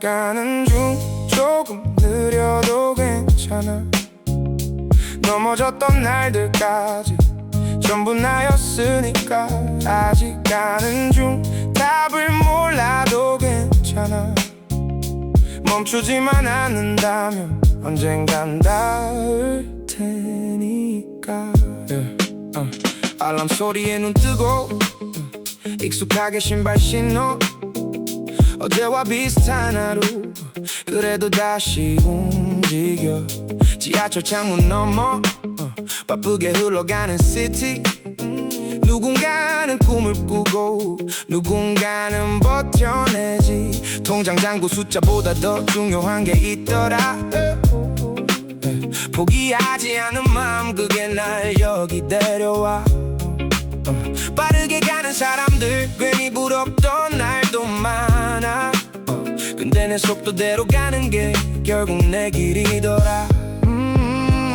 가는 중 조금 느려도 괜찮아. 넘어졌던 날들까지 전부 나였으니까. 아직 가는 중 답을 몰라도 괜찮아. 멈추지만 않는다면 언젠간 닿을 테니까. 알람 소리에 눈 뜨고 익숙하게 신발 신어. 어제와 비슷한 하루 그래도 다시 움직여. 지하철 창문 너머 바쁘게 흘러가는 시티. 누군가는 꿈을 꾸고 누군가는 버텨내지. 통장 잔고 숫자보다 더 중요한 게 있더라. 포기하지 않은 마음 그게 날 여기 데려와. 빠르게 가는 사람들 괜히 부럽던 날도 많아. 근데 내 속도대로 가는 게 결국 내 길이더라.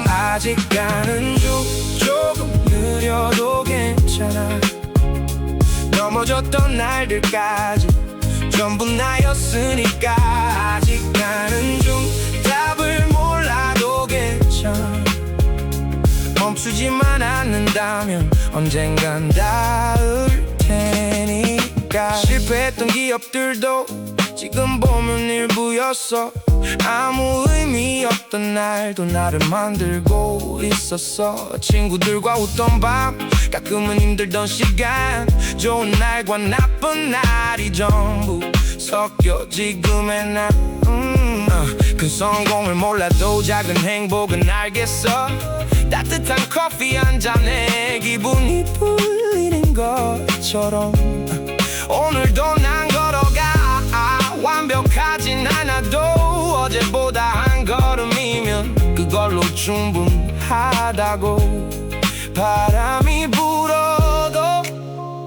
아직 가는 중 조금 느려도 괜찮아. 넘어졌던 날들까지 전부 나였으니까. 아직 가는 중 답을 몰라도 괜찮아. 멈추지만 않는다면 언젠간 닿을 테니까. 실패했던 기업들도 지금 보면 일부였어. 아무 의미 없던 날도 나를 만들고 있었어. 친구들과 웃던 밤 가끔은 힘들던 시간. 좋은 날과 나쁜 날이 전부 섞여 지금의 나. 큰 성공을 몰라도 작은 행복은 알겠어. 따뜻한 커피 한 잔에 기분이 풀리는 것처럼 오늘도 난 걸어가. 완벽하진 않아도 어제보다 한 걸음이면 그걸로 충분하다고. 바람이 불어도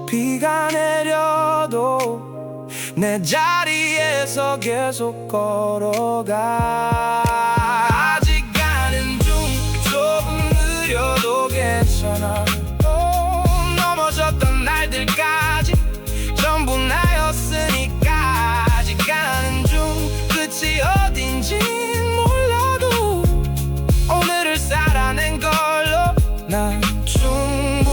비가 내려도 내 자리에서 계속 걸어가. 아직 가는 중 조금 느려도 괜찮아. 넘어졌던 날들까지 전부 나였으니까. 아직 가는 중 끝이 어딘진 몰라도 오늘을 살아낸 걸로 난 충분하니까.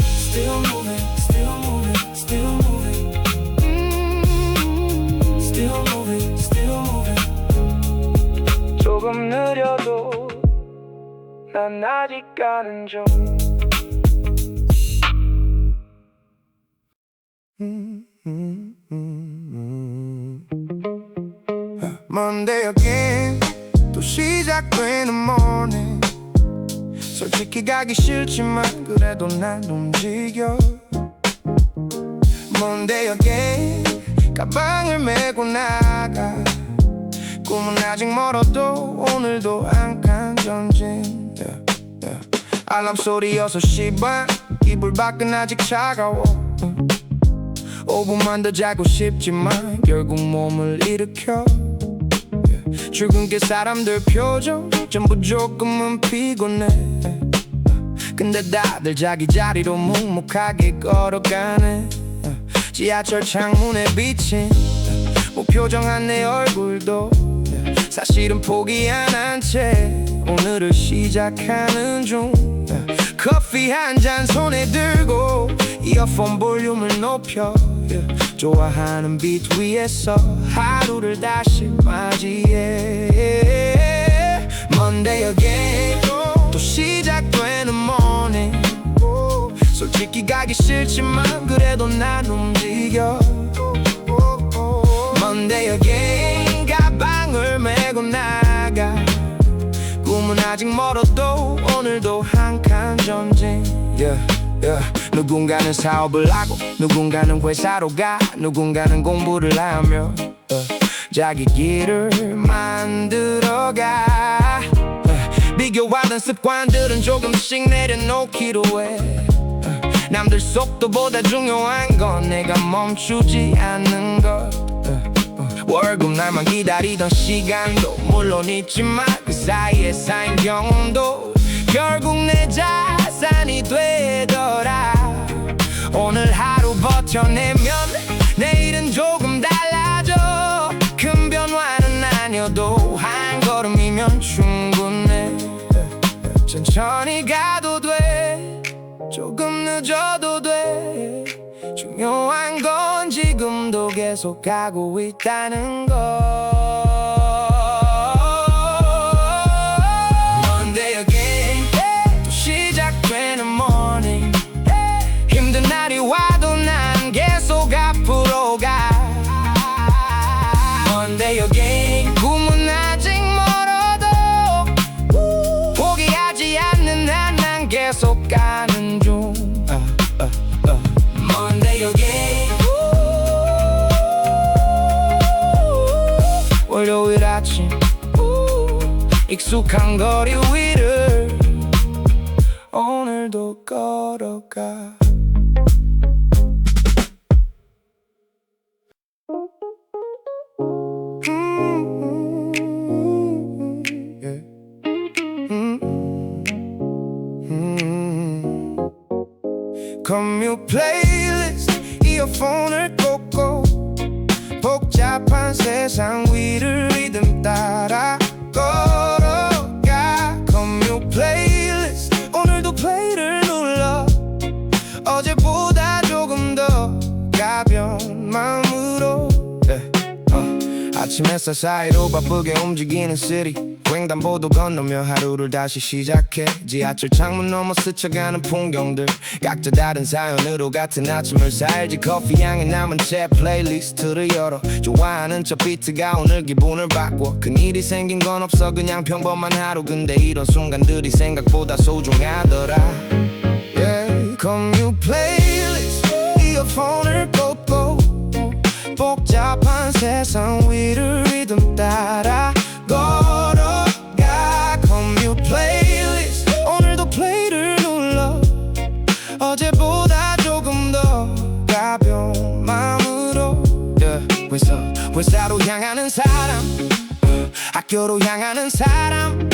Still moving, still moving, still moving. Still moving, still moving. 조금 느려도 난 아직 가는 중. Monday again 또 시작되는 morning. 솔직히 가기 싫지만 그래도 난 움직여. Monday again 가방을 메고 나가. 꿈은 아직 멀어도 오늘도 한 칸 전진. 알람 소리 6시 반 이불 밖은 아직 차가워. 5분만 더 자고 싶지만 결국 몸을 일으켜. 출근길 사람들 표정 전부 조금은 피곤해. 근데 다들 자기 자리로 묵묵하게 걸어가네. 지하철 창문에 비친 무표정한 내 얼굴도 사실은 포기 안 한 채 오늘을 시작하는 중. 커피 한 잔 손에 들고 이어폰 볼륨을 높여. 좋아하는 비트 위에서 하루를 다시 맞이해. Monday again 또 시작되는 morning. 솔직히 가기 싫지만 그래도 난 움직여. Monday again 가방을 메고 나가. 꿈은 아직 멀어도 오늘도 한 칸 전진. 누군가는 사업을 하고 누군가는 회사로 가. 누군가는 공부를 하며 자기 길을 만들어가. 비교하던 습관들은 조금씩 내려놓기로 해. 남들 속도보다 중요한 건 내가 멈추지 않는 것. 월급 날만 기다리던 시간도 물론 있지만 그 사이에 쌓인 경험도 결국 내 자산이 되더라. 오늘 하루 버텨내면 내일은 조금 달라져. 충분해. 천천히 가도 돼, 조금 늦어도 돼. 중요한 건 지금도 계속 가고 있다는 거. Monday again, 또 시작되는 morning. 힘든 날이 와도 난 계속 앞으로 가. Monday again, 꿈은 아직 멀어도 포기하지 않는 난 계속 가는 중. Monday again, 월요일 아침 익숙한 거리 위를 오늘도 걸어가. 커뮤 플레이리스트 이어폰을 꽂고 복잡한 세상 위를 리듬 따라 걸어가. 커뮤 플레이리스트 오늘도 플레이를 눌러 어제보다 조금 더 가벼운 마음으로. 아침 햇살 사이로 바쁘게 움직이는 시리, 횡단보도 건너며 하루를 다시 시작해. 지하철 창문 너머 스쳐가는 풍경들, 각자 다른 사연으로 같은 아침을 살지. 커피 향에 남은 채 플레이리스트를 열어 좋아하는 저 비트가 오늘 기분을 바꿔. 큰일이 생긴 건 없어, 그냥 평범한 하루. 근데 이런 순간들이 생각보다 소중하더라. 커뮤 플레이리스트 이어폰을 꽂고 복잡한 세상 위를 리듬 따라 걸어가. 커뮤 플레이리스트 오늘도 플레이를 눌러 어제보다 조금 더 가벼운 마음으로. 회사로 향하는 사람, 학교로 향하는 사람,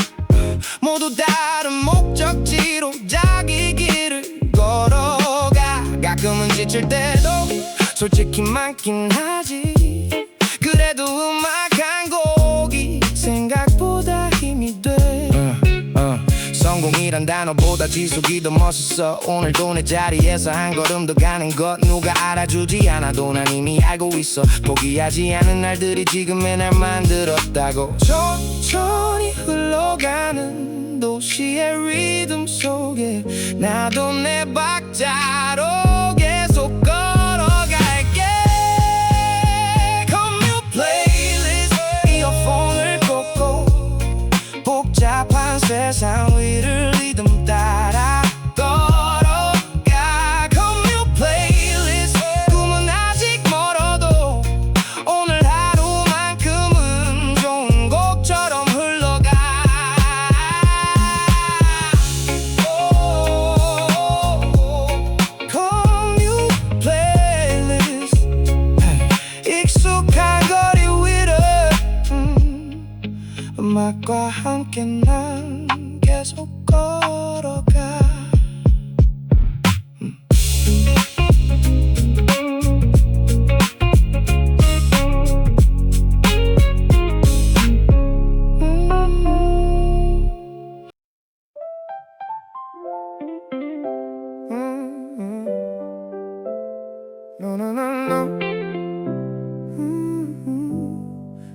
모두 다른 목적지로 자기 길을 걸어가. 가끔은 지칠 때도 솔직히 많긴 하지. 그래도 음악 한 곡이 생각보다 힘이 돼. 성공이란 단어보다 지속이 더 멋있어. 오늘도 내 자리에서 한 걸음 더 가는 것 누가 알아주지 않아도 난 이미 알고 있어. 포기하지 않은 날들이 지금의 날 만들었다고. 천천히 흘러가는 도시의 리듬 속에 나도 내 박자로 계속 걸어갈게. 커뮤 플레이리스트 이어폰을 꽂고 복잡한 세상 위를 리듬 따라 걸어가. 커뮤 플레이리스트 꿈은 아직 멀어도 오늘 하루만큼은 좋은 곡처럼 흘러가. 커뮤 플레이리스트 익숙한 거리 위를 음악과 함께 난 계속 걸어가.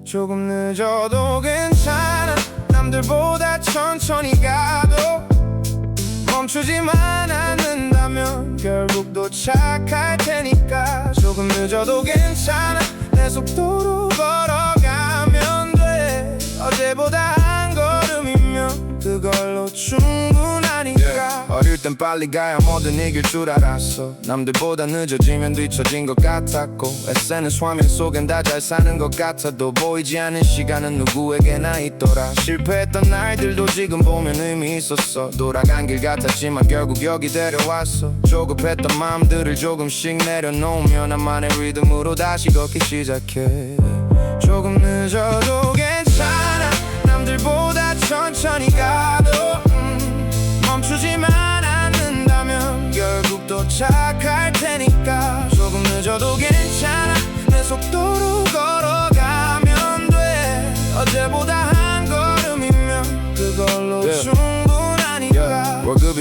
조금 늦어도 괜찮아. 남들보다 천천히 가도 멈추지만 않는다면 결국 도착할 테니까. 조금 늦어도 괜찮아. 내 속도로 걸어가면 돼. 어제보다 한 걸음이면 그걸로 충분하니까. 어릴 땐 빨리 가야 뭐든 이길 줄 알았어. 남들보다 늦어지면 뒤처진 것 같았고, SNS 화면 속엔 다 잘 사는 것 같아도 보이지 않는 시간은 누구에게나 있더라. 실패했던 날들도 지금 보면 의미 있었어. 돌아간 길 같았지만 결국 여기 데려왔어. 조급했던 마음들을 조금씩 내려놓으며 나만의 리듬으로 다시 걷기 시작해. 조금 늦어도 괜찮아. 남들보다 천천히 가도 멈추지만 않는다면 결국 도착할 테니까. 조금 늦어도 괜찮아. 내 속도로 걸어가면 돼. 어제보다 한 걸음이면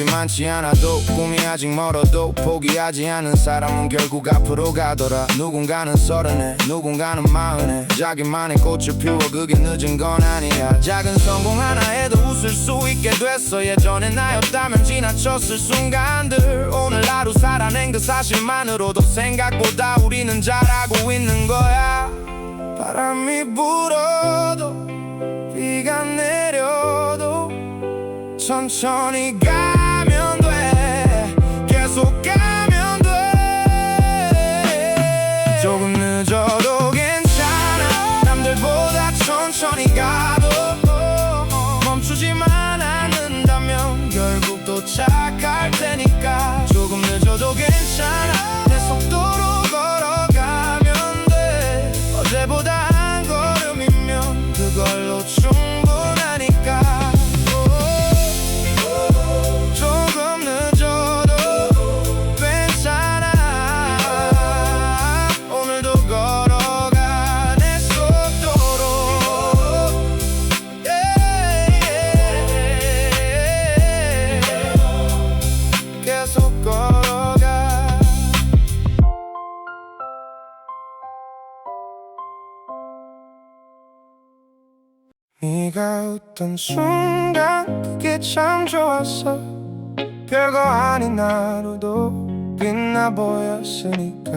모습이 많지 않아도 꿈이 아직 멀어도 포기하지 않은 사람은 결국 앞으로 가더라. 누군가는 30에 누군가는 40에 자기만의 꽃을 피워 그게 늦은 건 아니야. 작은 성공 하나에도 웃을 수 있게 됐어. 예전에 나였다면 지나쳤을 순간들 오늘 하루 살아낸 그 사실만으로도 생각보다 우리는 잘하고 있는 거야. 바람이 불어도 비가 내려도 천천히 가면 돼. 계속 가면 돼. 조금 늦어도 괜찮아. 남들보다 천천히 가도 멈추지만 않는다면 결국 도착할 테니까. 조금 늦어도 괜찮아. 내 속도로 걸어가면 돼. 어제보다 한 걸음이면 그걸로 충분하니까. 조금 늦어도 괜찮아. 오늘도 걸어가 내 속도로. 계속 걸어가. 네가 웃던 순간 그게 참 좋았어. 별거 아닌 하루도 빛나 보였으니까.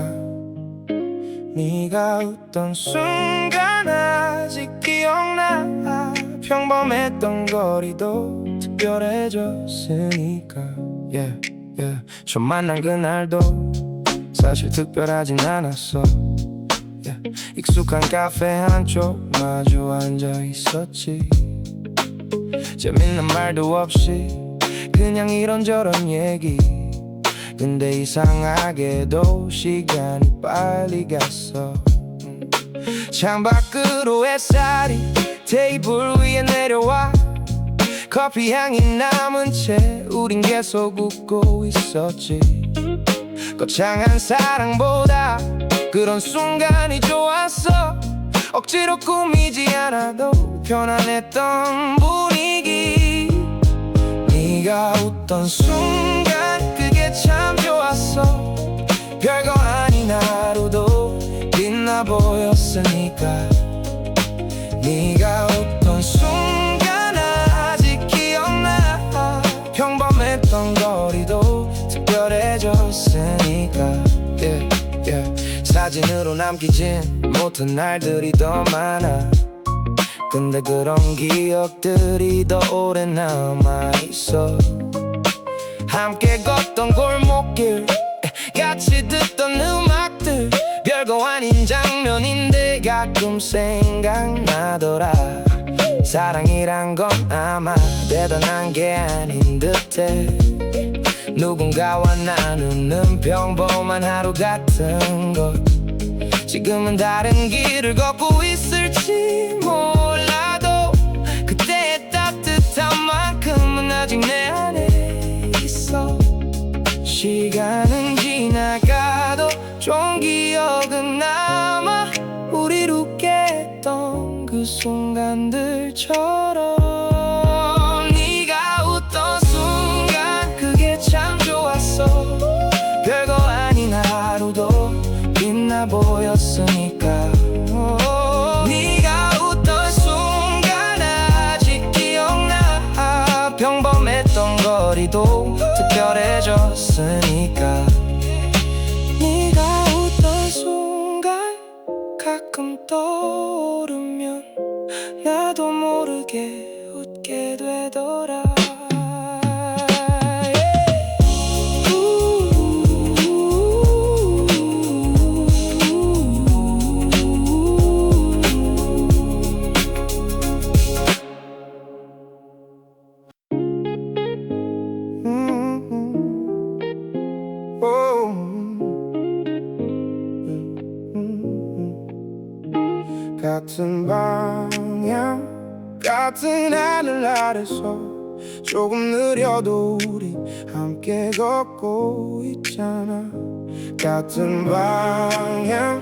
네가 웃던 순간 아직 기억나. 평범했던 거리도 특별해졌으니까. yeah, yeah. 처음 만난 그날도 사실 특별하진 않았어. yeah. 익숙한 카페 한쪽 마주 앉아 있었지. 재밌는 말도 없이 그냥 이런저런 얘기. 근데 이상하게도 시간이 빨리 갔어. 창밖으로 햇살이 테이블 위에 내려와. 커피 향이 남은 채 우린 계속 웃고 있었지. 거창한 사랑보다 그런 순간이 좋았어. 억지로 꾸미지 않아도 편안했던 분위기. 네가 웃던 순간 그게 참 좋았어. 별거 아닌 하루도 빛나 보였으니까. 네가 웃던 순간 아직 기억나. 평범했던 거리도 특별해졌으니까. yeah, yeah. 사진으로 남기진 못한 날들이 더 많아. 근데 그런 기억들이 더 오래 남아있어. 함께 걷던 골목길, 같이 듣던 음악들. 별거 아닌 장면인데 가끔 생각나더라. 사랑이란 건 아마 대단한 게 아닌 듯해. 누군가와 나누는 평범한 하루 같은 것. 지금은 다른 길을 걷고 있을지 몰라도 그때의 따뜻한 만큼은 아직 내 안에 있어. 시간은 지나가도 좋은 기억은 남아. 우리 웃게했던 그 순간들처럼. 네가 웃던 순간 그게 참 좋았어. 별거 아닌 하루도 빛나 보였으니까. 네가 웃던 순간 아직 기억나. 평범했던 거리도 특별해졌으니까. 네가 웃던 순간 가끔 떠오르면 나도 모르게 웃게 되더라. 같은 방향 같은 하늘 아래서 조금 느려도 우리 함께 걷고 있잖아. 같은 방향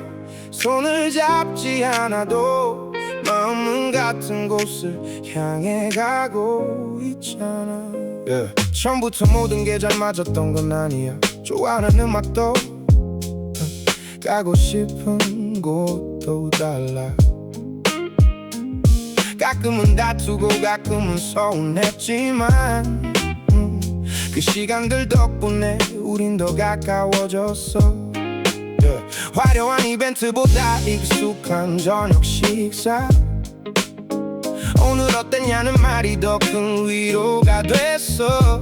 손을 잡지 않아도 마음은 같은 곳을 향해 가고 있잖아. 처음부터 모든 게 잘 맞았던 건 아니야. 좋아하는 음악도 가고 싶은 곳도 달라. 가끔은 다투고 가끔은 서운했지만 그 시간들 덕분에 우린 더 가까워졌어. 화려한 이벤트보다 익숙한 저녁 식사, 오늘 어땠냐는 말이 더 큰 위로가 됐어.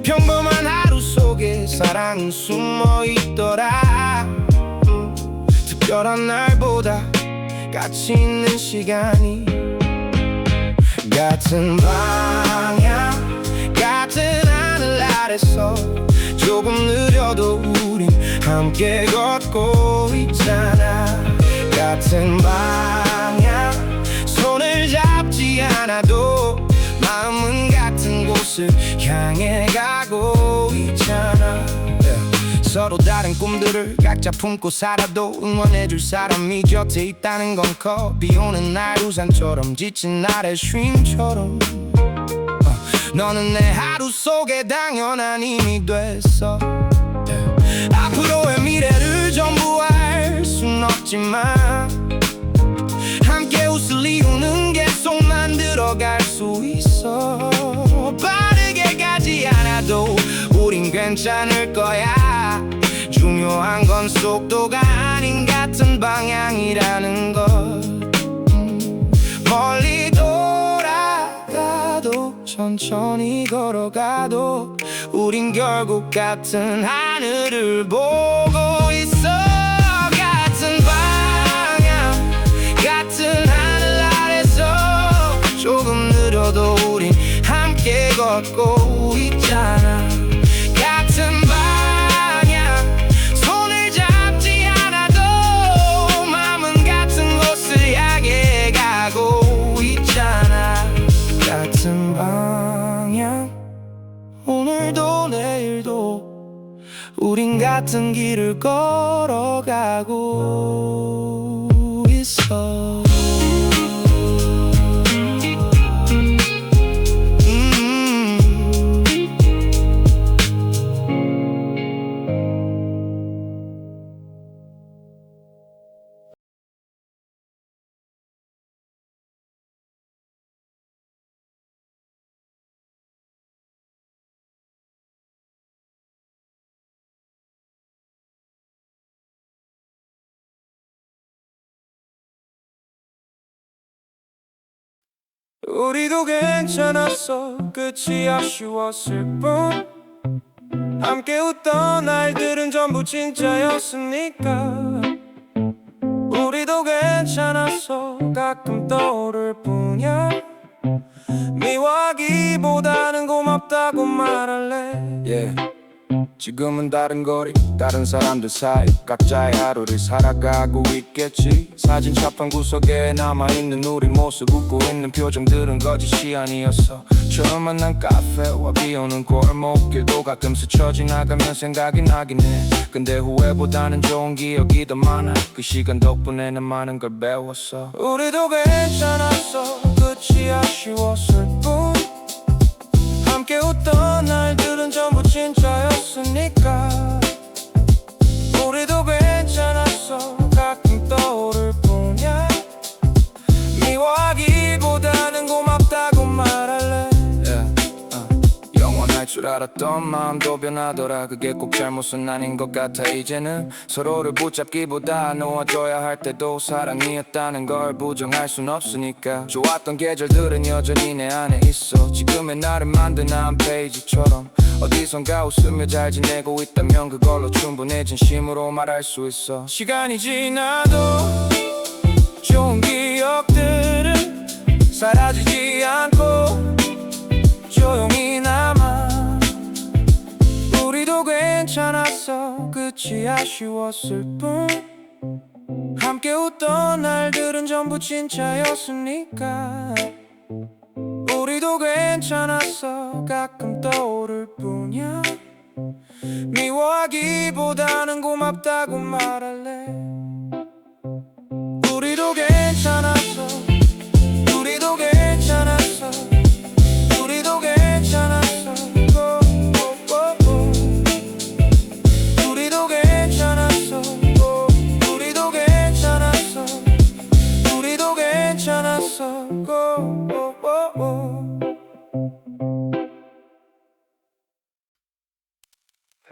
평범한 하루 속에 사랑은 숨어있더라. 특별한 날보다 가치 있는 시간이, 같은 방향 같은 하늘 아래서 조금 느려도 우린 함께 걷고 있잖아. 같은 방향 손을 잡지 않아도 마음은 같은 곳을 향해 가고 있잖아. 서로 다른 꿈들을 각자 품고 살아도 응원해줄 사람이 곁에 있다는 건 커. 비 오는 날 우산처럼 지친 날의 쉼처럼 너는 내 하루 속에 당연한 힘이 됐어. 앞으로의 미래를 전부 알 순 없지만 함께 웃을 이유는 계속 만들어갈 수 있어. 빠르게 가지 않아도 우린 괜찮을 거야. 중요한 건 속도가 아닌 같은 방향이라는 것. 멀리 돌아가도 천천히 걸어가도 우린 결국 같은 하늘을 보고 있어. 같은 방향 같은 하늘 아래서 조금 느려도 우린 함께 걷고 있잖아. 같은 방향 손을 잡지 않아도 마음은 같은 곳을 향해 가고 있잖아. 같은 방향 오늘도 내일도 우린 같은 길을 걸어가고 있어. 우리도 괜찮았어. 끝이 아쉬웠을 뿐 함께 웃던 날들은 전부 진짜였으니까. 우리도 괜찮았어. 가끔 떠오를 뿐이야. 미워하기보다는 고맙다고 말할래. 지금은 다른 거리 다른 사람들 사이 각자의 하루를 살아가고 있겠지. 사진 첩판 구석에 남아있는 우리 모습, 웃고 있는 표정들은 거짓이 아니었어. 처음 만난 카페와 비오는 골목길도 가끔 스쳐 지나가면 생각이 나긴 해. 근데 후회보다는 좋은 기억이 더 많아. 그 시간 덕분에 난 많은 걸 배웠어. 우리도 괜찮았어. 끝이 아쉬웠을 뿐 함께 웃던 날들은 전부 진짜였으니까. 우리도 괜찮았어. 가끔 떠오를 뿐이야. 미워하기보다는 고맙다고 말할래. 영원할 줄 알았던 마음도 변하더라. 그게 꼭 잘못은 아닌 것 같아. 이제는 서로를 붙잡기보다 놓아줘야 할 때도 사랑이었다는 걸 부정할 순 없으니까. 좋았던 계절들은 여전히 내 안에 있어. 지금의 나를 만든 한 페이지처럼 어디선가 웃으며 잘 지내고 있다면 그걸로 충분해. 진심으로 말할 수 있어. 시간이 지나도 좋은 기억들은 사라지지 않고 조용히 남아. 우리도 괜찮았어. 끝이 아쉬웠을 뿐 함께 웃던 날들은 전부 진짜였으니까. 우리도 괜찮았어. 가끔 떠오를 뿐이야. 미워하기보다는 고맙다고 말할래. 우리도 괜찮았어. 우리도 괜찮았어. 우리도 괜찮았어.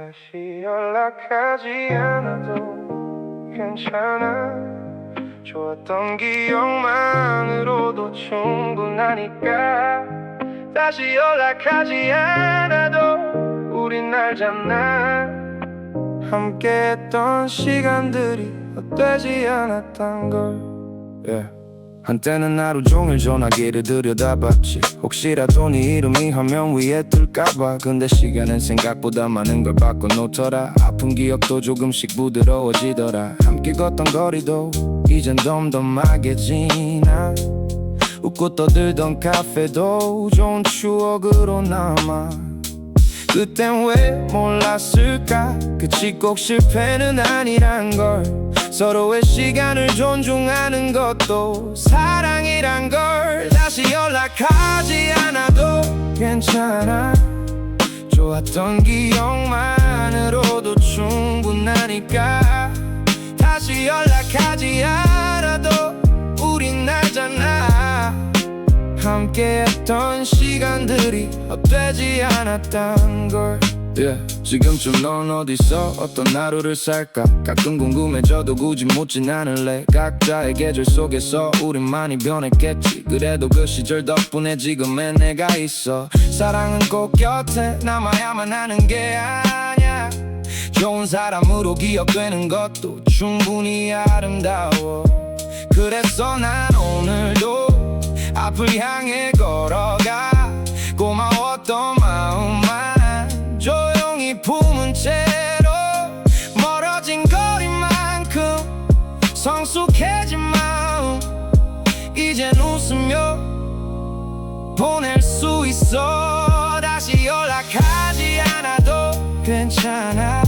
다시 연락하지 않아도 괜찮아. 좋았던 기억만으로도 충분하니까. 다시 연락하지 않아도 우린 알잖아. 함께했던 시간들이 헛되지 않았단 걸. 한때는 하루 종일 전화기를 들여다봤지. 혹시라도 네 이름이 화면 위에 뜰까봐. 근데 시간은 생각보다 많은 걸 바꿔놓더라. 아픈 기억도 조금씩 부드러워지더라. 함께 걷던 거리도 이젠 덤덤하게 지나. 웃고 떠들던 카페도 좋은 추억으로 남아. 그땐 왜 몰랐을까? 끝이 꼭 실패는 아니란 걸. 서로의 시간을 존중하는 것도 사랑이란 걸. 다시 연락하지 않아도 괜찮아. 좋았던 기억만으로도 충분하니까. 다시 연락하지 않아도 우린 알잖아. 함께했던 시간들이 헛되지 않았단 걸. 지금쯤 넌 어디서 어떤 하루를 살까? 가끔 궁금해져도 굳이 묻진 않을래. 각자의 계절 속에서 우린 많이 변했겠지. 그래도 그 시절 덕분에 지금의 내가 있어. 사랑은 꼭 곁에 남아야만 하는 게 아냐. 좋은 사람으로 기억되는 것도 충분히 아름다워. 그래서 난 오늘도 앞을 향해 걸어가. 고마웠던 마음만 조용히 품은 채로 멀어진 거리만큼 성숙해진 마음 이젠 웃으며 보낼 수 있어. 다시 연락하지 않아도 괜찮아.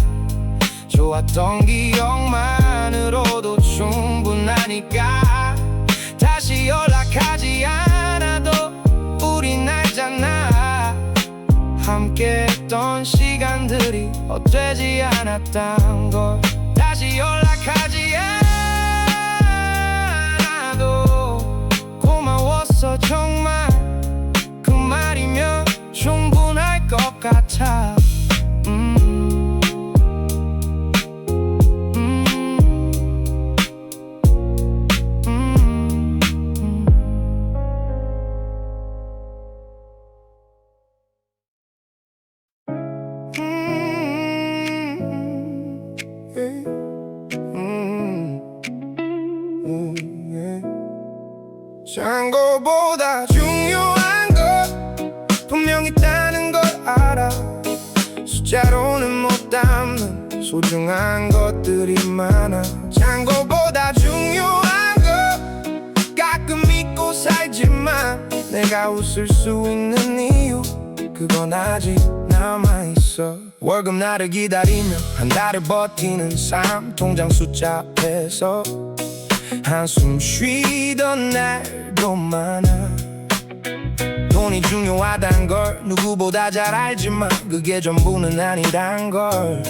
좋았던 기억만으로도 충분하니까. 다시 연락하지 않아도 우린 알잖아. 함께했던 시간들이 헛되지 않았단 걸. 다시 연락하지 않아도 고마웠어 정말. 그 말이면 충분할 것 같아. 잔고보다 중요한 것 분명 있다는 걸 알아. 숫자로는 못 담는 소중한 것들이 많아. 잔고보다 중요한 것 가끔 잊고 살지만 내가 웃을 수 있는 이유 그건 아직 남아있어. 월급날을 기다리며 한 달을 버티는 삶. 통장 숫자 앞에서 한숨 쉬던 날도 많아. 돈이 중요하단 걸 누구보다 잘 알지만 그게 전부는 아니란 걸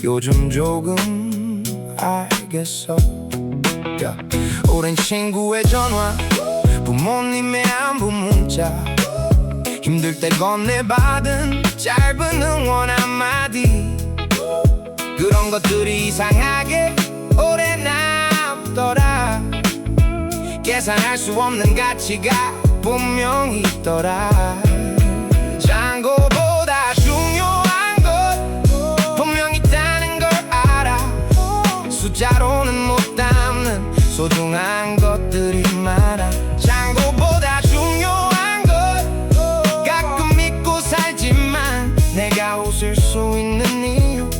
요즘 조금 알겠어. 오랜 친구의 전화, 부모님의 안부 문자, 힘들 때 건네받은 짧은 응원 한마디. 그런 것들이 이상하게 오래 남더라. 계산할 수 없는 가치가 분명히 있더라. 잔고보다 중요한 것 분명 있다는 걸 알아. 숫자로는 못 담는 소중한 것들이 많아. 잔고보다 중요한 것 가끔 잊고 살지만 내가 웃을 수 있는 이유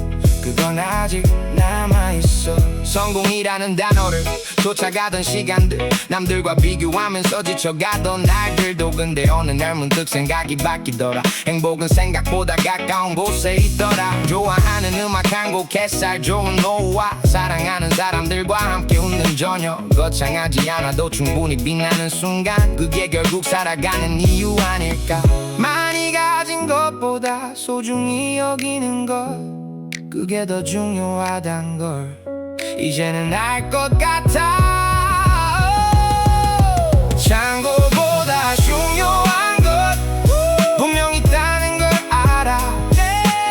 그건 아직 남아있어. 성공이라는 단어를 쫓아가던 시간들, 남들과 비교하면서 지쳐가던 날들도 근데 어느 날 문득 생각이 바뀌더라. 행복은 생각보다 가까운 곳에 있더라. 좋아하는 음악 한 곡, 햇살 좋은 노후와 사랑하는 사람들과 함께 웃는 저녁. 거창하지 않아도 충분히 빛나는 순간 그게 결국 살아가는 이유 아닐까. 많이 가진 것보다 소중히 여기는 것 그게 더 중요하단 걸 이제는 알 것 같아. 잔고보다 중요한 것 분명 있다는 걸 알아.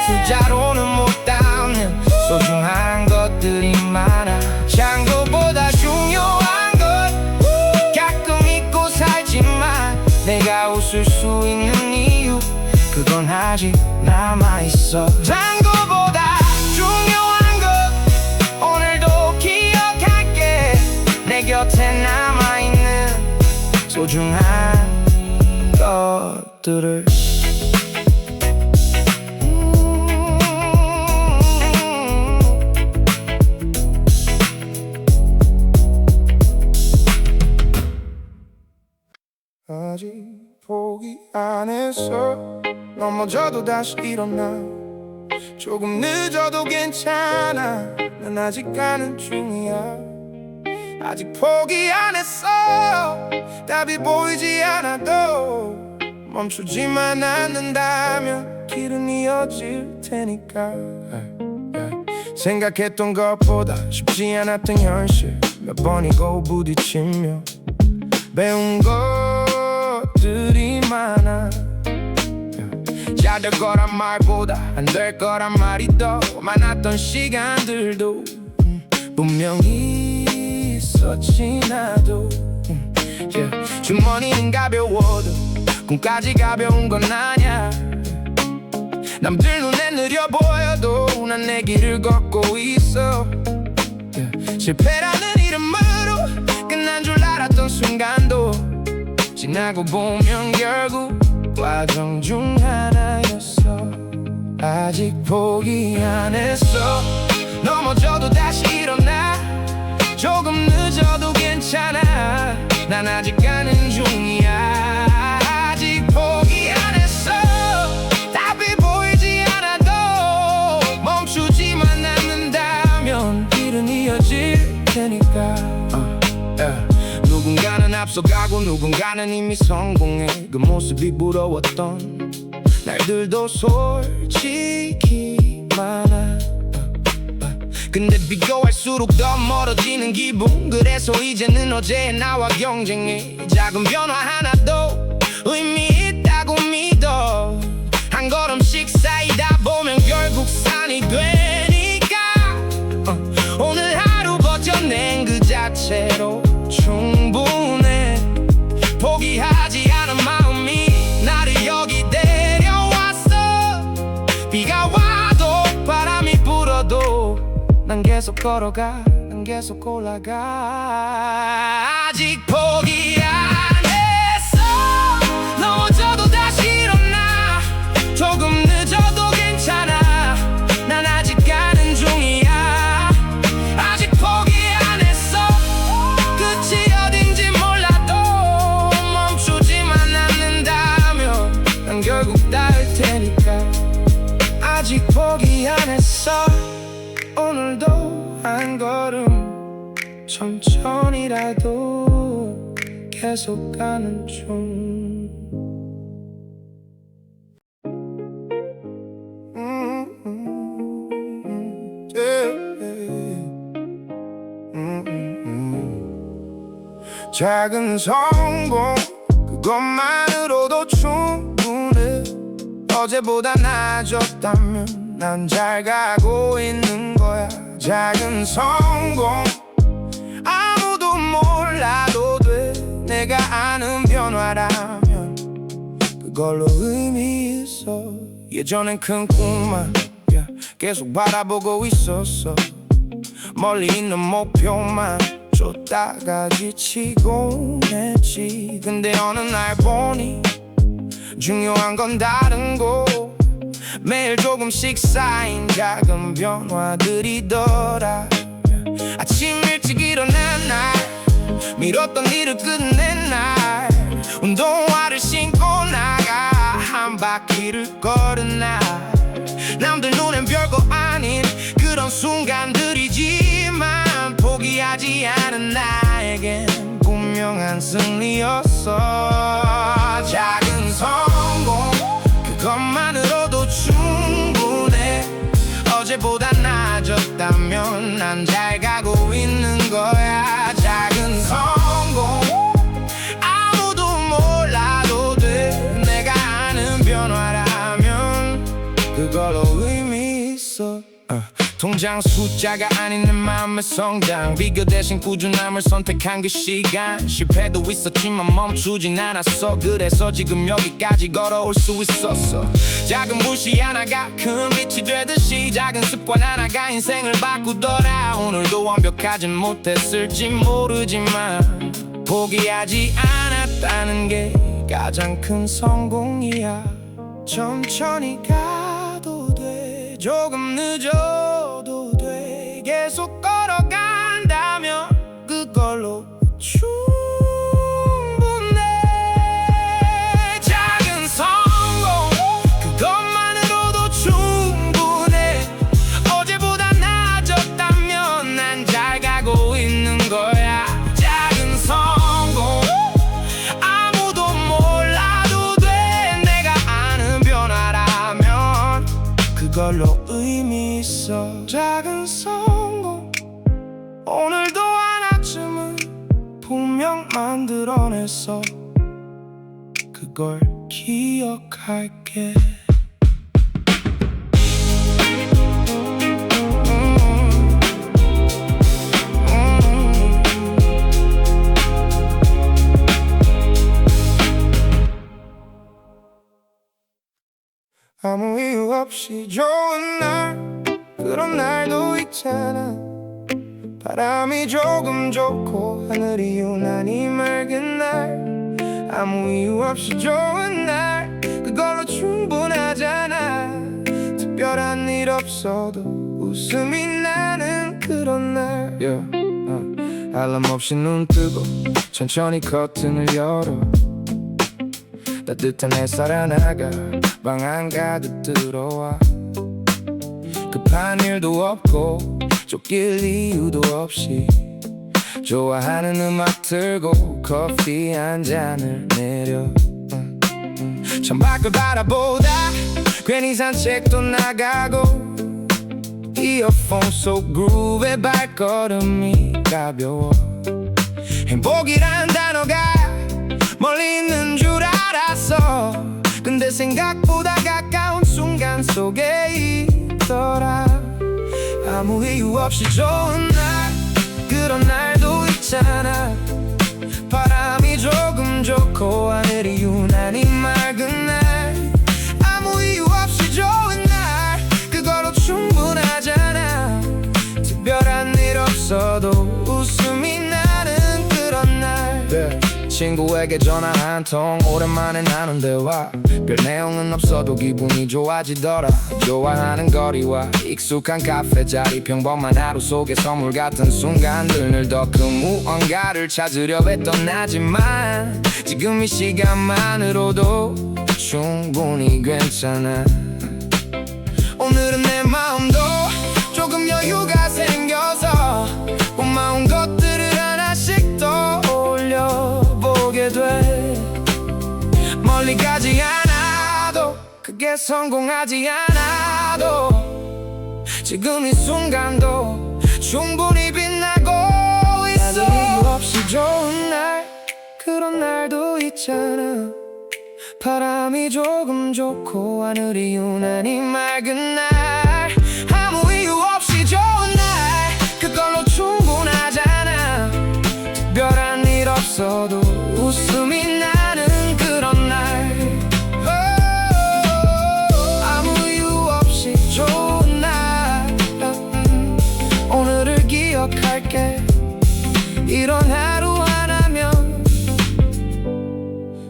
숫자로는 못 아직 남아있어. 단 거보다 중요한 것 오늘도 기억할게. 내 곁에 남아있는 소중한 것들을. 아직 포기 안 했어. 넘어져도 다시 일어나. 조금 늦어도 괜찮아. 난 아직 가는 중이야. 아직 포기 안 했어. 답이 보이지 않아도 멈추지만 않는다면 길은 이어질 테니까. 생각했던 것보다 쉽지 않았던 현실 몇 번이고 부딪히며 배운 것들이 많아. 잘 될 거란 말보다 안 될 거란 말이 더 많았던 시간들도 분명히 있었지 나도. 주머니는 가벼워도 꿈까지 가벼운 건 아냐. 남들 눈에 느려 보여도 난 내 길을 걷고 있어. 실패라는 이름으로 끝난 줄 알았던 순간도 지나고 보면 결국 과정 중 하나였어. 아직 포기 안 했어. 넘어져도 다시 일어나. 조금 늦어도 괜찮아. 난 아직 가는 중이야. 아직 포기 안 했어. 답이 보이지 않아도 멈추지만 않는다면 길은 이어질 테니까. 누군가는 앞서가고 누군가는 이미 성공해. 그 모습이 부러웠던 날들도 솔직히 많아. 근데 비교할수록 더 멀어지는 기분. 그래서 이제는 어제의 나와 경쟁해. 작은 변화 하나도 의미 있다고 믿어. 한 걸음씩 쌓이다 보면 결국 산이 되니까. 오늘 하루 버텨낸 그 자체로 충분해. 포기하지 않은 마음이 나를 여기 데려왔어. 비가 와도 바람이 불어도 난 계속 걸어가. 난 계속 올라가. 아직 포기 안 했어. 넘어져도 다시 일어나. 조금 늦어도 괜찮아. 난 아직 가는 중이야. 아직 포기 안 했어. 끝이 어딘지 몰라도 멈추지만 않는다면 난 결국 닿을 테니까. 아직 포기 안 했어. 오늘도 한 걸음 천천히라도 계속 가는 중. 작은 성공 그것만으로도 충분해. 어제보다 나아졌다면 난 잘 가고 있는 거야. 작은 성공 아무도 몰라도 돼. 내가 아는 변화라면 그걸로 의미 있어. 예전엔 큰 꿈만 계속 바라보고 있었어. 멀리 있는 목표만 쫓다가 지치곤 했지. 근데 어느 날 보니 중요한 건 다른 거. 매일 조금씩 쌓인 작은 변화들이더라. 아침 일찍 일어난 날, 미뤘던 일을 끝낸 날, 운동화를 신고 나가 한 바퀴를 걸은 날. 남들 눈엔 별거 아닌 그런 순간들이지만 포기하지 않은 나에겐 분명한 승리였어. 작은 성공 그것만으로도 충분해. 어제보다 나아졌다면 난 잘 가고 있는 거야. 작은 성공 아무도 몰라도 돼. 내가 아는 변화라면 그걸로 의미 있어. 통장 숫자가 아닌 내 마음의 성장. 비교 대신 꾸준함을 선택한 그 시간. 실패도 있었지만 멈추진 않았어. 그래서 지금 여기까지 걸어올 수 있었어. 작은 불씨 하나가 큰 빛이 되듯이 작은 습관 하나가 인생을 바꾸더라. 오늘도 완벽하진 못했을지 모르지만 포기하지 않았다는 게 가장 큰 성공이야. 천천히 가도 돼, 조금 늦어도 돼, 계속 걸어간다면 그걸로 충분해. 작은 성공 그것만으로도 충분해. 어제보다 나아졌다면 난 잘 가고 있는 거야. 작은 성공 아무도 몰라도 돼. 내가 아는 변화라면 그걸로 의미 있어. 작은 성공 오늘도 하나쯤은 분명 만들어냈어. 그걸 기억할게. 아무 이유 없이 좋은 날, 그런 날도 있잖아. 바람이 조금 좋고 하늘이 유난히 맑은 날, 아무 이유 없이 좋은 날, 그걸로 충분하잖아. 특별한 일 없어도 웃음이 나는 그런 날. 알람 없이 눈 뜨고 천천히 커튼을 열어. 따뜻한 햇살 하나가 방 안가득 들어와. 급한 일도 없고 쫓길 이유도 없이 좋아하는 음악 틀고 커피 한 잔을 내려. 창밖을 바라보다 괜히 산책도 나가고 이어폰 속 그루브에 발걸음이 가벼워. 행복이란 단어가 멀리 있는 줄 알았어. 근데 생각보다 가까운 순간 속에 있더라. 아무 이유 없이 좋은 날, 그런 날도 있잖아. 바람이 조금 좋고 하늘이 유난히 맑은 날, 아무 이유 없이 좋은 날, 그걸로 충분하잖아. 특별한 일 없어도 웃음이 나는 그런 날. 친구에게 전화 한 통 오랜만에 나눈 대화. 별 내용은 없어도 기분이 좋아지더라. 좋아하는 거리와 익숙한 카페 자리, 평범한 하루 속의 선물 같은 순간들. 늘 더 큰 무언가를 찾으려 했던 나지만 지금 이 시간만으로도 충분히 괜찮아. 오늘은 내 마음도 조금 여유가 생겨서 고마운 것들을 하나씩 떠올려보게 돼. 멀리 가지 않아도 크게 성공하지 않아도 지금 이 순간도 충분히 빛나고 있어. 이유 없이 좋은 날, 그런 날도 있잖아. 바람이 조금 좋고 하늘이 유난히 맑은 날, 아무 이유 없이 좋은 날, 그걸로 충분하잖아. 특별한 일 없어도 웃음이 나는 그런 날. 아무 이유 없이 좋은 날, 오늘을 기억할게. 이런 하루 하나면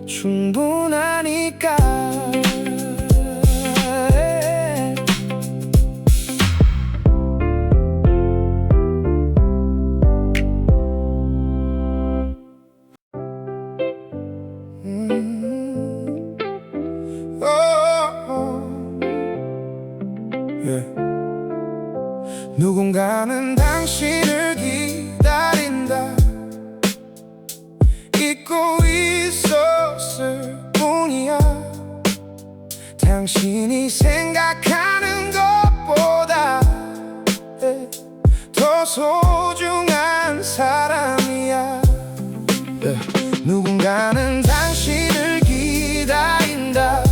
충분하니까. 누군가는 당신을 기다린다, 잊고 있었을 뿐이야. 당신이 생각하는 것보다 더 소중한 사람이야. 누군가는 당신을 기다린다,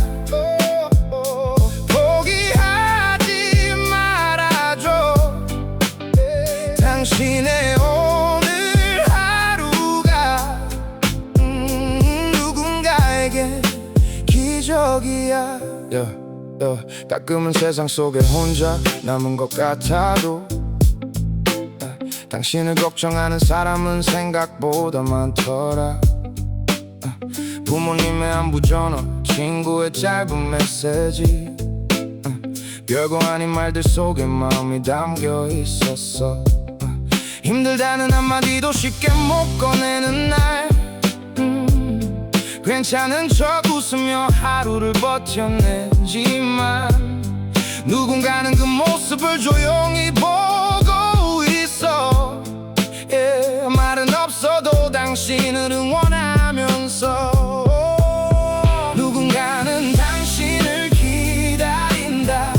포기하지 말아줘. 당신의 오늘 하루가 누군가에게 기적이야. 가끔은 세상 속에 혼자 남은 것 같아도 당신을 걱정하는 사람은 생각보다 많더라. 부모님의 안부 전화, 친구의 짧은 메시지, 별거 아닌 말들 속에 마음이 담겨 있었어. 힘들다는 한마디도 쉽게 못 꺼내는 날, 괜찮은 척 웃으며 하루를 버텨내지만 누군가는 그 모습을 조용히 보고 있어. 말은 없어도 당신을 응원하면서 누군가는 당신을 기다린다.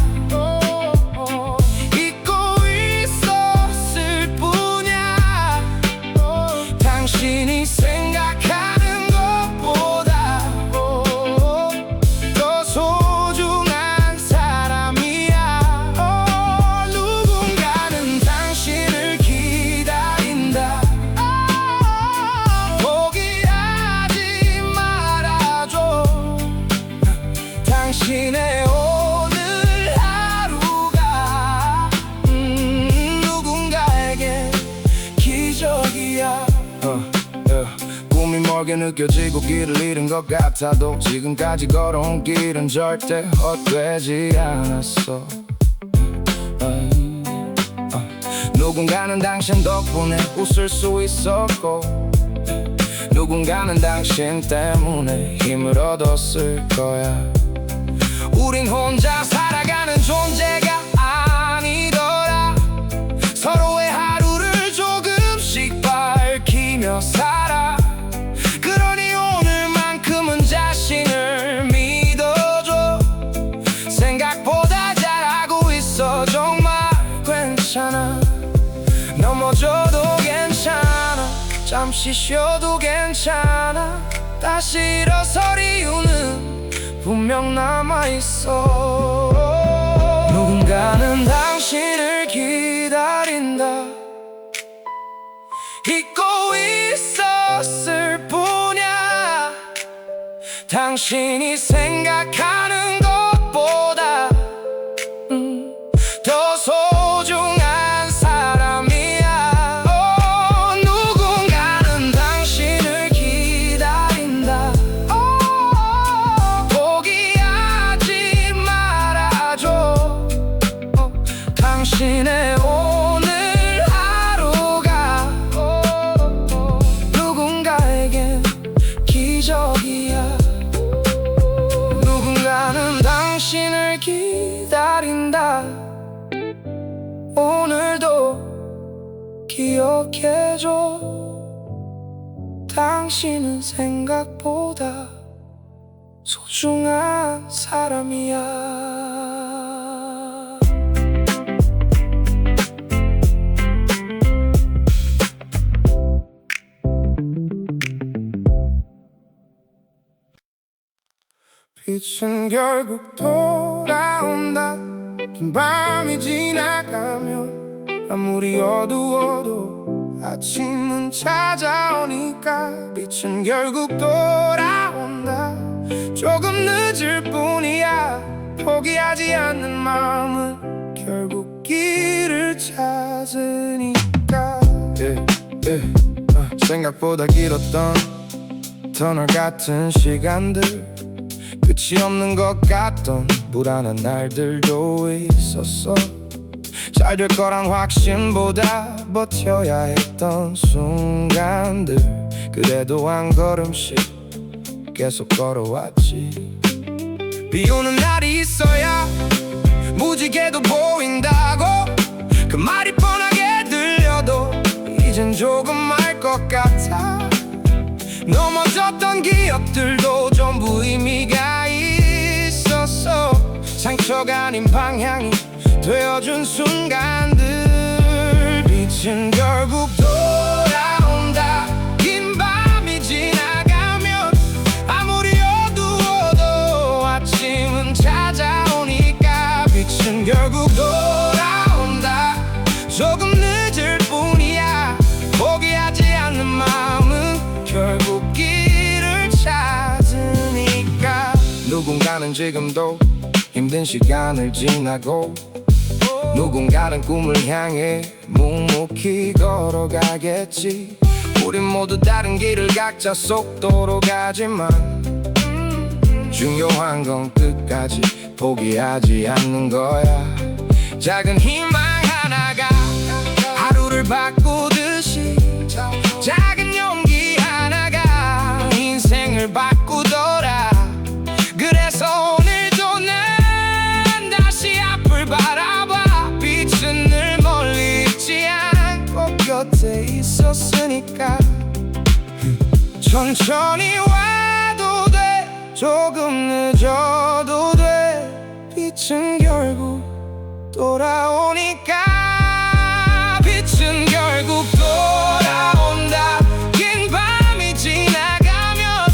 잊고 있었을 뿐이야. 당신이 생각하는 것보다 더 소중한 사람이야. 누군가는 당신을 기다린다. 포기하지 말아줘. 당신의 오늘 하루가 누군가에게 기적이야. 꿈이 멀게 느껴지고 길을 잃은 것 같아도 지금까지 걸어온 길은 절대 헛되지 않았어. 누군가는 당신 덕분에 웃을 수 있었고 누군가는 당신 때문에 힘을 얻었을 거야. 우린 혼자 살아가는 존재가 아니더라. 서로의 하루를 조금씩 밝히며 살아. 그러니 오늘만큼은 자신을 믿어줘. 생각보다 잘하고 있어. 정말 괜찮아. 넘어져도 괜찮아. 잠시 쉬어도 괜찮아. 다시 일어설 이유는 분명 남아있어. 누군가는 당신을 기다린다. 잊고 있었을 뿐이야. 당신이 생각하는 것보다 더 소중한 사람이야. 누군가는 당신을 기다린다. 포기하지 말아줘. 당신의 오늘 하루가 누군가에겐 기적이야. 누군가는 당신을 기다린다. 오늘도 기억해줘. 당신은 생각보다 소중한 사람이야. 빛은 결국 돌아온다. 긴 밤이 지나가면 아무리 어두워도 아침은 찾아오니까 빛은 결국 돌아온다. 조금 늦을 뿐이야. 포기하지 않는 마음은 결국 길을 찾으니까. 생각보다 길었던 터널 같은 시간들, 끝이 없는 것 같던 불안한 날들도 있었어. 잘 될 거란 확신보다 버텨야 했던 순간들, 그래도 한 걸음씩 계속 걸어왔지. 비 오는 날이 있어야 무지개도 보인다고. 그 말이 뻔하게 들려도 이젠 조금 알 것 같아. 넘어졌던 기억들도 전부 의미가 있었어. 상처가 아닌 방향이 되어준 순간들. 빛은 결국 돌아온다. 긴 밤이 지나가면 아무리 어두워도 아침은 찾아오니까. 빛은 결국 돌아온다. 조금 늦을 뿐이야. 포기하지 않는 마음은 결국 길을 찾으니까. 누군가는 나는 지금도 힘든 시간을 지나고 누군가는 꿈을 향해 묵묵히 걸어가겠지. 우린 모두 다른 길을 각자 속도로 가지만 중요한 건 끝까지 포기하지 않는 거야. 작은 희망 하나가 하루를 바꾸듯이 작은 용기 하나가 인생을 바꾸더라. 그래서 오늘도 난 다시 앞을 바라봐. 빛은 늘 멀리 있지 않고 곁에 있었으니까. 천천히 와도 돼, 조금 늦어도 돼. 빛은 결국 돌아오니까. 빛은 결국 돌아온다. 긴 밤이 지나가면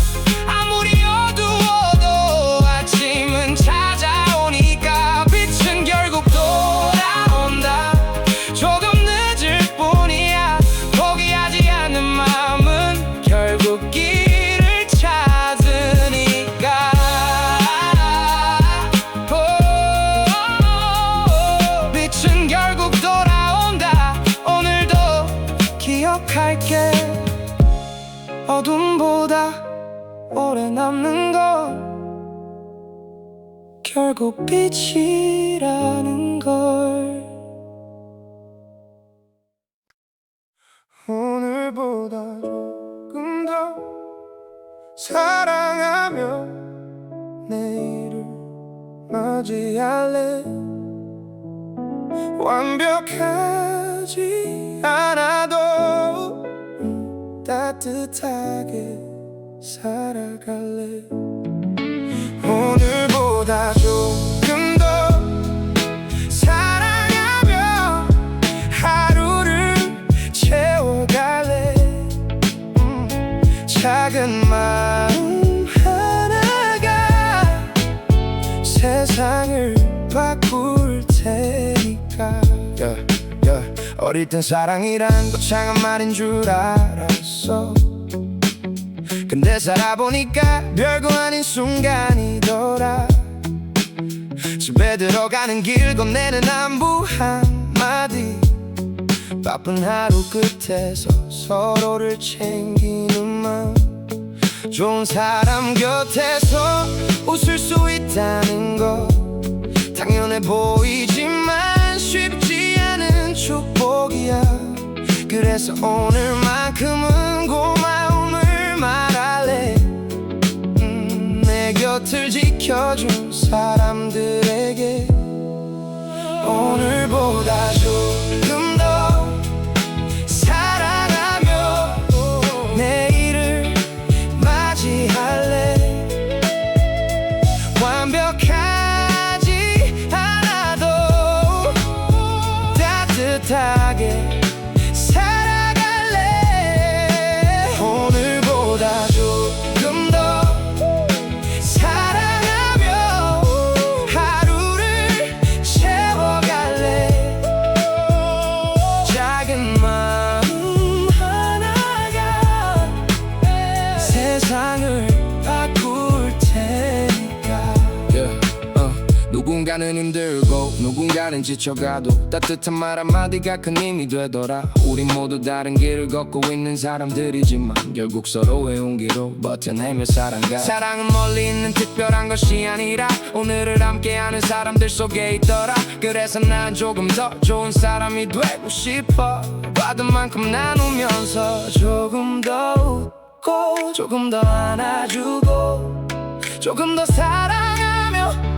아무리 어두워도 아침은 찾아오니까. 빛은 결국 돌아온다. 조금 늦을 뿐이야. 포기하지 않는 마음은 결국 길을 찾으니까. 빛은 결국 돌아온다. 오늘도 기억할게. 어둠보다 오래 남는 건 결국 빛이라는 걸. 오늘보다 조금 더 사랑하며 내일을 맞이할래. 완벽하지 않아도 따뜻하게 살아갈래. 오늘보다 조금 더 사랑하며 하루를 채워갈래. 작은 마음 하나가 세상을 바꿀 테니까. 어릴 땐 사랑이란 거창한 말인 줄 알았어. 근데 살아보니까 별거 아닌 순간이더라. 집에 들어가는 길 건네는 안부 한마디. 바쁜 하루 끝에서 서로를 챙기는 마음. 좋은 사람 곁에서 웃을 수 있다는 거 당연해 보이지만 쉽지 않은 축복이야. 그래서 오늘만큼은 고마움을 말할래. 내 곁을 지켜준 사람들에게. 오늘보다 조금 더 사랑하며 내일을 맞이할래. 완벽하지 않아도 따뜻하게 살아갈래. 오늘보다 조금 더 사랑하며 하루를 채워갈래. 작은 마음 하나가 세상을 바꿀 테니까. 누군가는 힘들고 누군가는 지쳐가도 따뜻한 말 한마디가 큰 힘이 되더라. 우린 모두 다른 길을 걷고 있는 사람들이지만 결국 서로의 온기로 버텨내며 살아가. 사랑은 멀리 있는 특별한 것이 아니라 오늘을 함께하는 사람들 속에 있더라. 그래서 난 조금 더 좋은 사람이 되고 싶어. 받은 만큼 나누면서 조금 더 웃고 조금 더 안아주고 조금 더 사랑하며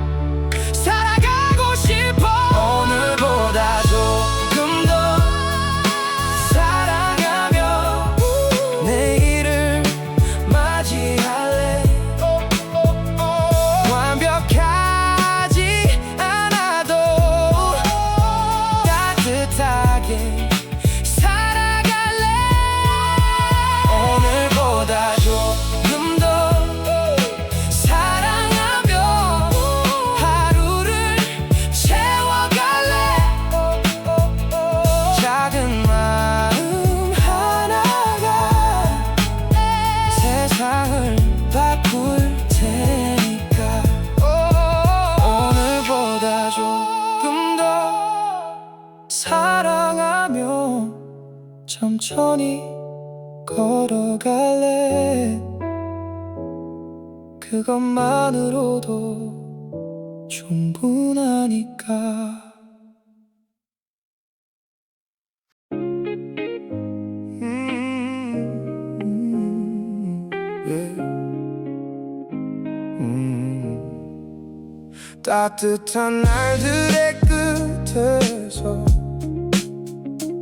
살아가고 싶어. 오늘보다 조금 더 사랑하며 내일을 맞이할래. 완벽하지 않아도 따뜻하게 살아갈래. 오늘보다 조금 더 사랑하며 천천히 걸어갈래. 그것만으로도 충분하니까. 따뜻한 날들의 끝에서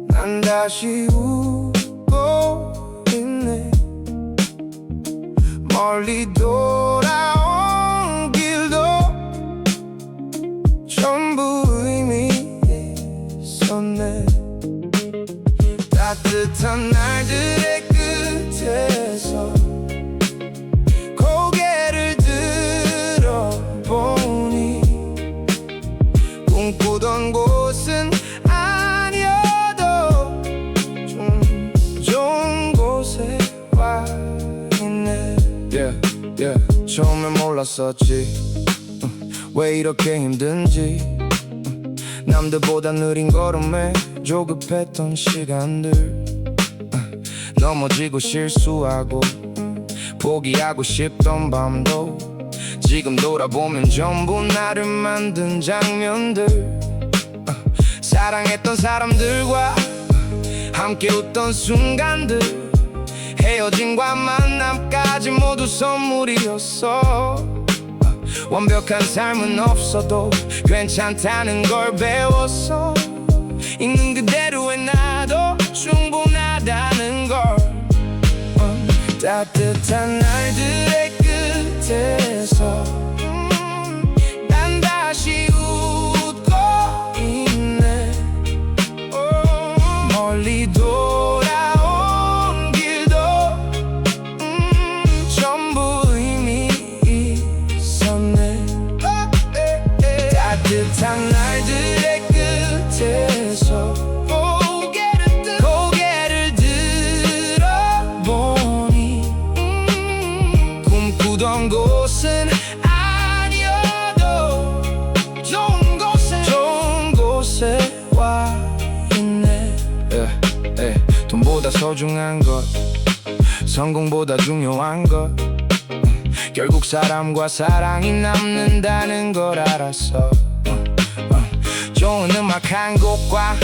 난 다시 웃고 있네. 멀리 돌아온 길도 전부 의미 있었네. 따뜻한 날들의 끝에서 고개를 들어보니 꿈꾸던 곳은 아니어도 좀 좋은 곳에 와 있네. 처음엔 몰랐었지 왜 이렇게 힘든지. 남들보다 느린 걸음에 조급했던 시간들. 넘어지고 실수하고 포기하고 싶던 밤도 지금 돌아보면 전부 나를 만든 장면들. 사랑했던 사람들과 함께 웃던 순간들, 헤어짐과 만남까지 모두 선물이었어. 완벽한 삶은 없어도 괜찮다는 걸 배웠어. 있는 그대로의 나도 충분하다는 걸. 따뜻한 날들의 끝에서 난 다시 웃고 있네. 멀리 돌아온 길도 전부 의미 있었네. 따뜻한 날들의 끝에서 고개를 들어보니 꿈꾸던 곳은 아니어도 좋은 곳에 와 있네. 돈보다 소중한 것, 성공보다 중요한 것, 결국 사람과 사랑이 남는다는 걸 알았어. 좋은 음악 한 곡과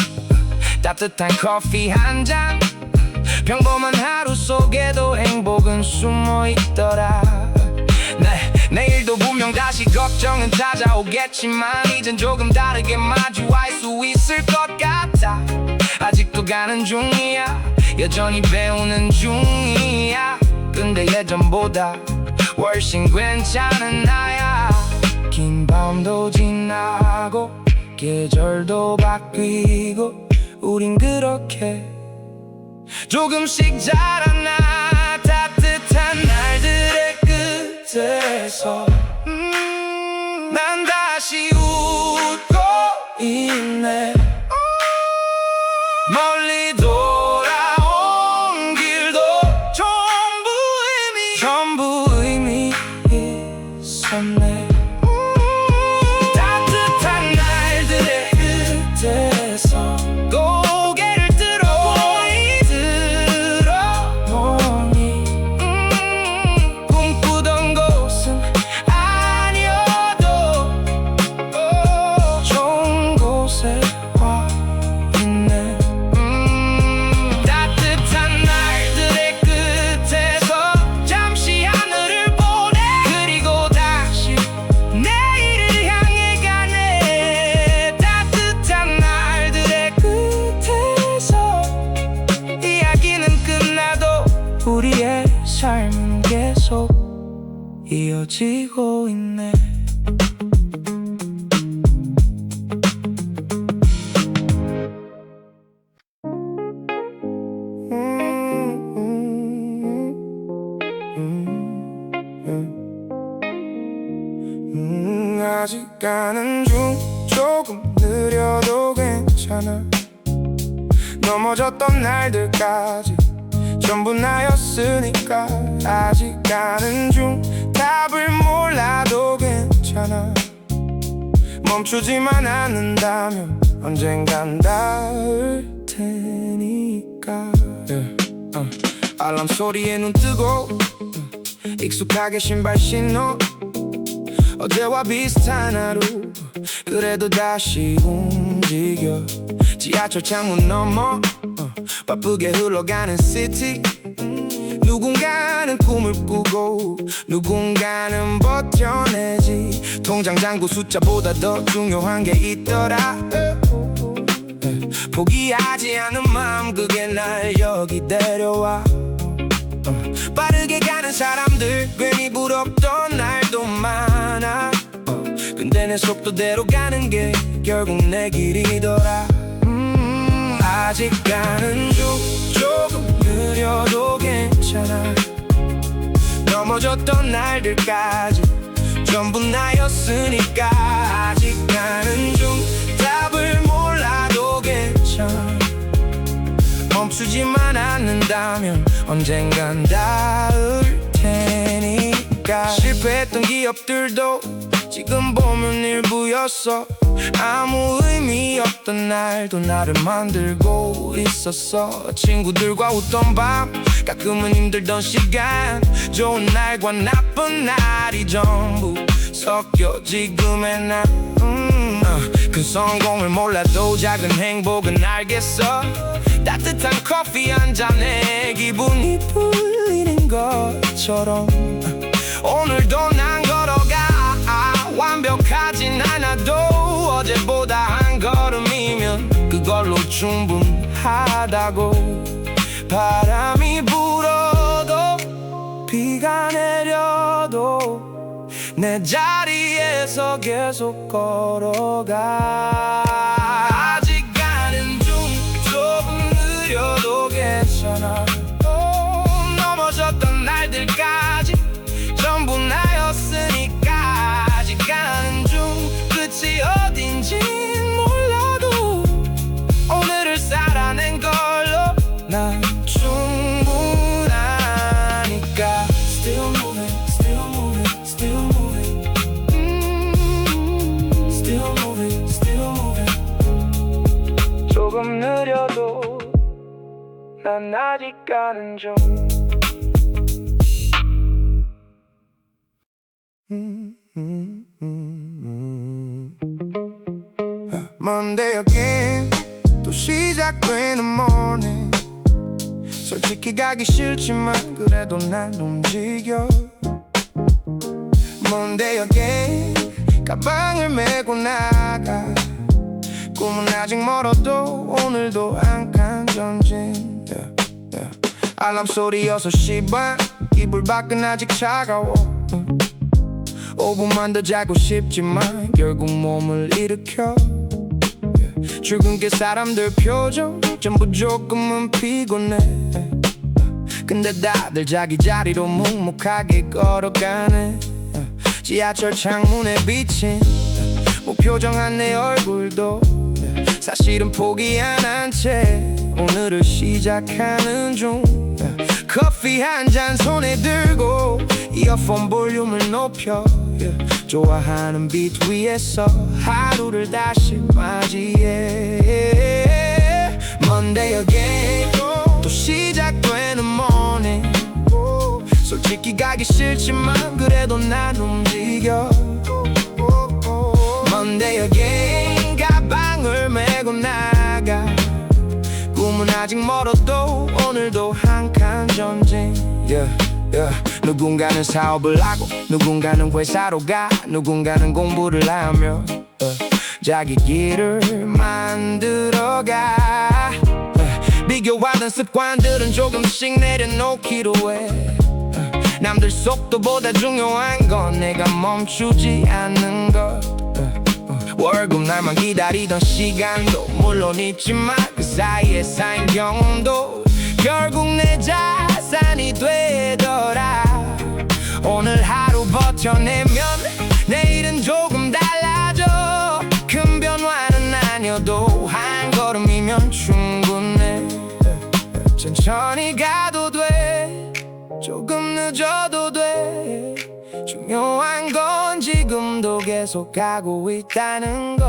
따뜻한 커피 한 잔, 평범한 하루 속에도 행복은 숨어 있더라. 내일도 분명 다시 걱정은 찾아오겠지만 이젠 조금 다르게 마주할 수 있을 것 같아. 아직도 가는 중이야, 여전히 배우는 중이야. 근데 예전보다 훨씬 괜찮은 나야. 긴 밤도 지나고 계절도 바뀌고 우린 그렇게 조금씩 자라나. 따뜻한 날들의 끝에서 난 다시 웃고 있네. 멀리 돌아온 길도 전부 의미 있었네. 따뜻한 날들의 끝에서 고개를 들어보니 꿈꾸던 곳은 아니어도 좋은 곳에 와 있네. 따뜻한 날들의 끝에서 잠시 하늘을 보네. 그리고 다시 내일을 향해 가네. 따뜻한 날들의 끝에서 이야기는 끝나도 우리의 삶은 계속 이어지고 있네. 아직 가는 중, 조금 느려도 괜찮아. 넘어졌던 날들까지 전부 나였으니까. 아직 가는 중, 답을 몰라도 괜찮아. 멈추지만 않는다면 언젠간 닿을 테니까. 알람 소리에 눈 뜨고 익숙하게 신발 신어 어제와 비슷한 하루 그래도 다시 움직여 지하철 창문 너머 바쁘게 흘러가는 시티 누군가는 꿈을 꾸고 누군가는 버텨내지 통장 잔고 숫자보다 더 중요한 게 있더라 포기하지 않은 마음 그게 날 여기 데려와 빠르게 가는 사람들 괜히 부럽던 날도 많아 근데 내 속도대로 가는 게 결국 내 길이더라 아직 가는 중 조금 느려도 괜찮아 넘어졌던 날들까지 전부 나였으니까 아직 가는 중 답을 몰라도 괜찮아 멈추지만 않는다면 언젠간 닿을 테니까 실패했던 기업들도 지금 보면 일부였어 아무 의미 없던 날도 나를 만들고 있었어 친구들과 웃던 밤 가끔은 힘들던 시간 좋은 날과 나쁜 날이 전부 섞여 지금의 나 큰 성공을 몰라도 작은 행복은 알겠어 따뜻한 커피 한 잔에 기분이 풀리는 것처럼 오늘도 난 걸어가 완벽하진 않아도 어제보다 한 걸음이면 그걸로 충분하다고 바람이 불어도 비가 내려도 내 자리에서 계속 걸어가 아직 가는 중 조금 느려도 괜찮아 넘어졌던 날들까지 전부 나였으니까 아직 가는 중 끝이 어딘진 몰라도 오늘을 살아낸 걸로 난 충분하니까 Still moving, still moving, still moving Still moving, still moving 조금 느려도 난 아직 가는 중 Monday again 또 시작되는 morning 솔직히 가기 싫지만 그래도 난 움직여 Monday again 가방을 메고 나가 꿈은 아직 멀어도 오늘도 한 칸 전진 알람 소리 6시 반 이불 밖은 아직 차가워 5분만 더 자고 싶지만 결국 몸을 일으켜 출근길 사람들 표정 전부 조금은 피곤해 근데 다들 자기 자리로 묵묵하게 걸어가네 지하철 창문에 비친 무표정한 내 얼굴도 사실은 포기 안 한 채 오늘을 시작하는 중 커피 한 잔 손에 들고 이어폰 볼륨을 높여 좋아하는 비트 위에서 하루를 다시 맞이해 Monday again 또 시작되는 morning 솔직히 가기 싫지만 그래도 난 움직여 Monday again 가방을 메고 나가 꿈은 아직 멀어도 오늘도 한 칸 전진 누군가는 사업을 하고 누군가는 회사로 가 누군가는 공부를 하며 자기 길을 만들어가 비교하던 습관들은 조금씩 내려놓기로 해 남들 속도보다 중요한 건 내가 멈추지 않는 것 월급 날만 기다리던 시간도 물론 있지만 그 사이에 쌓인 경험도 결국 내 자산이 되더라 오늘 하루 버텨내면 내일은 조금 달라져 큰 변화는 아니어도 한 걸음이면 충분해 천천히 가도 돼 조금 늦어도 돼 중요한 건 지금도 계속 가고 있다는 것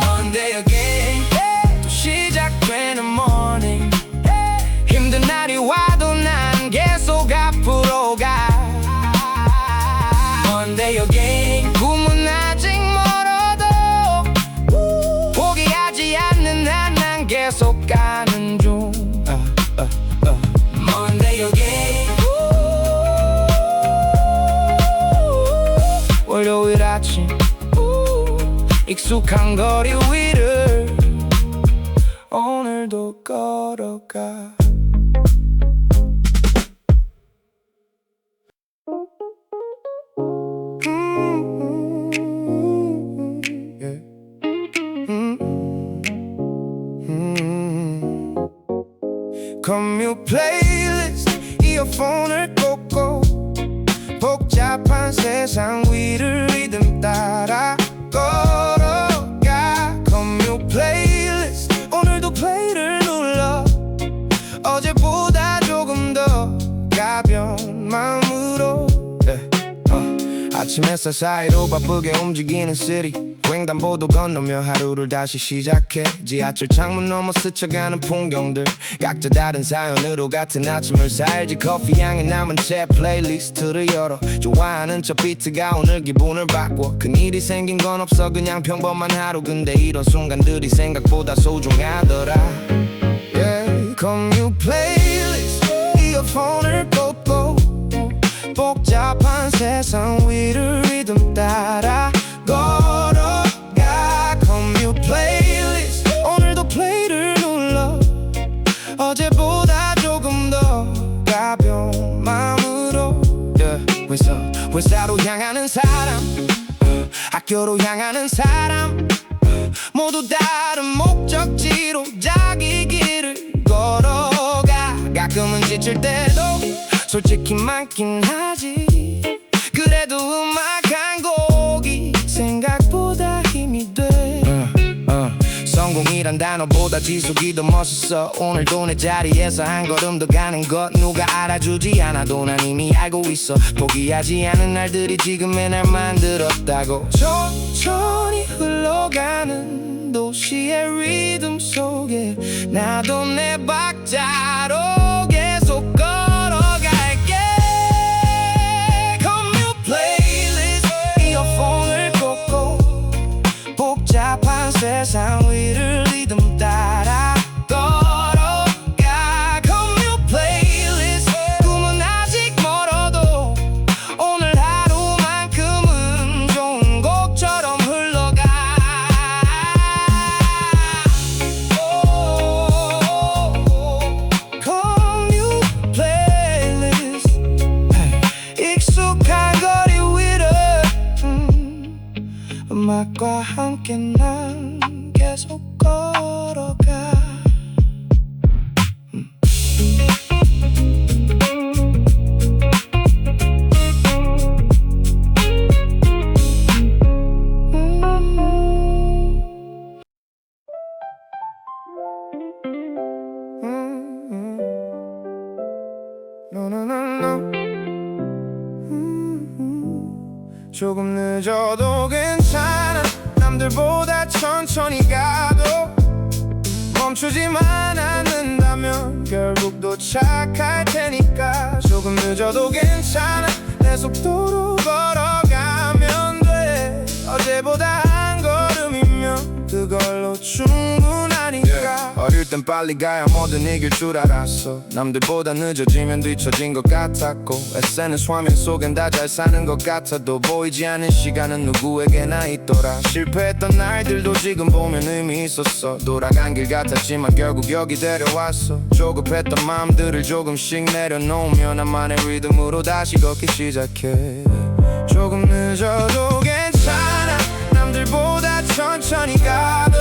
Monday again 또 Monday again. 꿈은 아직 멀어도 포기하지 않는 난 계속 가는 중. Monday again. 월요일 아침 익숙한 거리 위를 오늘도 걸어가. 커뮤 플레이리스트 이어폰을 꽂고 복잡한 세상 위를 리듬 따라 걸어가. 커뮤 플레이리스트 오늘도 플레이를 눌러 어제보다 조금 더 가벼운 마음으로. 아침 햇살 사이로 바쁘게 움직이는 시리 횡단보도 건너며 하루를 다시 시작해. 지하철 창문 너머 스쳐가는 풍경들 각자 다른 사연으로 같은 아침을 살지. 커피 향에 남은 채 플레이리스트를 열어 좋아하는 저 비트가 오늘 기분을 바꿔. 큰일이 생긴 건 없어 그냥 평범한 하루. 근데 이런 순간들이 생각보다 소중하더라. 커뮤 플레이리스트 이어폰을 꽂고 복잡한 세상 위를 리듬 따라 걸어가. 커뮤 플레이리스트 오늘도 플레이를 눌러 어제보다 조금 더 가벼운 마음으로. 회사로 향하는 사람 학교로 향하는 사람 모두 다른 목적지로 자기 길을 걸어가. 가끔은 지칠 때도 솔직히 많긴 하지. 그래도 음악 한 곡이 생각보다 힘이 돼. 성공이란 단어보다 지속이 더 멋있어. 오늘도 내 자리에서 한 걸음 더 가는 것 누가 알아주지 않아도 난 이미 알고 있어. 포기하지 않은 날들이 지금의 날 만들었다고. 천천히 흘러가는 도시의 리듬 속에 나도 내 박자로 계속 걸어갈게. 커뮤 플레이리스트 이어폰을 꽂고 복잡한 세상 위를 리듬 따라 걸어가. 커뮤 플레이리스트 꿈은 아직 멀어도 오늘 하루만큼은 좋은 곡처럼 흘러가. 커뮤 플레이리스트 익숙한 거리 위를 음악과 함께 난 계속 걸어가. 조금 늦어도 괜찮아. 남들보다 천천히 가도 멈추지만 않는다면 결국 도착할 테니까. 조금 늦어도 괜찮아. 내 속도로 걸어가면 돼. 어제보다 한 걸음이면 그걸로 충분하니까. 어릴 땐 빨리 가야 뭐든 이길 줄 알았어. 남들보다 늦어지면 뒤처진 것 같았고 SNS 화면 속엔 다 잘 사는 것 같아도 보이지 않는 시간은 누구에게나 있더라. 실패했던 날들도 지금 보면 의미 있었어. 돌아간 길 같았지만 결국 여기 데려왔어. 조급했던 마음들을 조금씩 내려놓으며 나만의 리듬으로 다시 걷기 시작해. 조금 늦어도 괜찮아. 남들보다 천천히 가도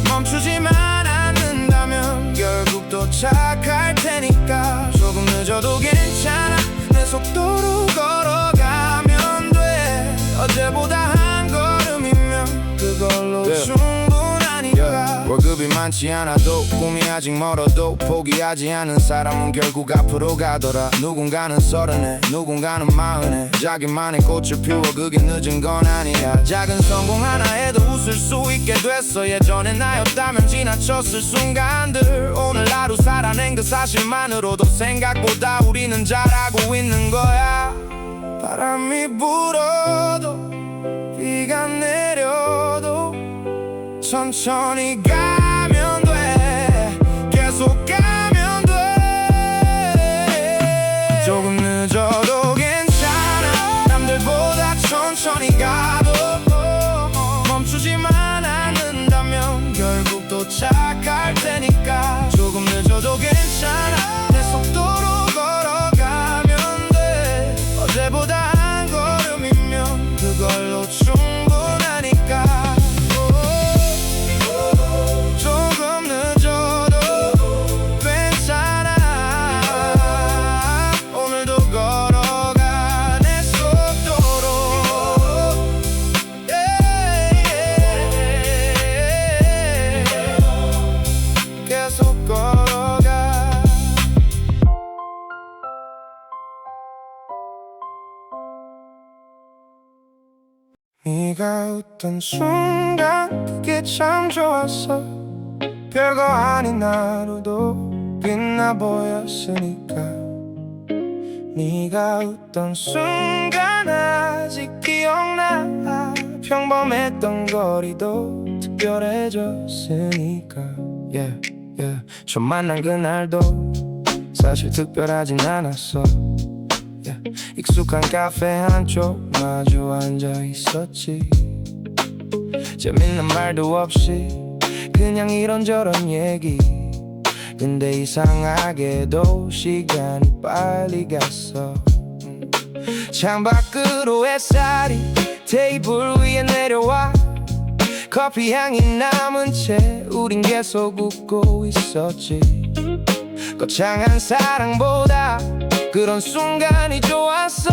멈추지만 않는다면 결국 도착할 테니까. 조금 늦어도 괜찮아. 내 속도로 걸어가면 돼. 어제보다 한 걸음이면 그걸로 충분하니까. 월급이 많지 않아도 꿈이 아직 멀어도 포기하지 않은 사람은 결국 앞으로 가더라. 누군가는 서른에 누군가는 마흔에 자기만의 꽃을 피워 그게 늦은 건 아니야. 작은 성공 하나에도 웃을 수 있게 됐어. 예전에 나였다면 지나쳤을 순간들 오늘 하루 살아낸 그 사실만으로도 생각보다 우리는 잘하고 있는 거야. 바람이 불어도 비가 내려도 천천히 가면 돼. 계속 가면 돼. 조금 늦어도 괜찮아. 남들보다 천천히 가도 멈추지만 않는다면 결국 도착할 테니까. 조금 늦어도 괜찮아. 내 속도로 걸어가면 돼. 어제보다 한 걸음이면 그걸로 충분하니까. 조금 늦어도 괜찮아. 오늘도 걸어가 내 속도로. 계속 걸어가. 네가 웃던 순간 그게 참 좋았어. 별거 아닌 하루도 빛나 보였으니까. 네가 웃던 순간 아직 기억나. 평범했던 거리도 특별해졌으니까. yeah, yeah. 처음 만난 그날도 사실 특별하진 않았어. yeah. 익숙한 카페 한쪽 마주 앉아 있었지. 재밌는 말도 없이 그냥 이런저런 얘기. 근데 이상하게도 시간이 빨리 갔어. 창밖으로 햇살이 테이블 위에 내려와. 커피 향이 남은 채 우린 계속 웃고 있었지. 거창한 사랑보다 그런 순간이 좋았어.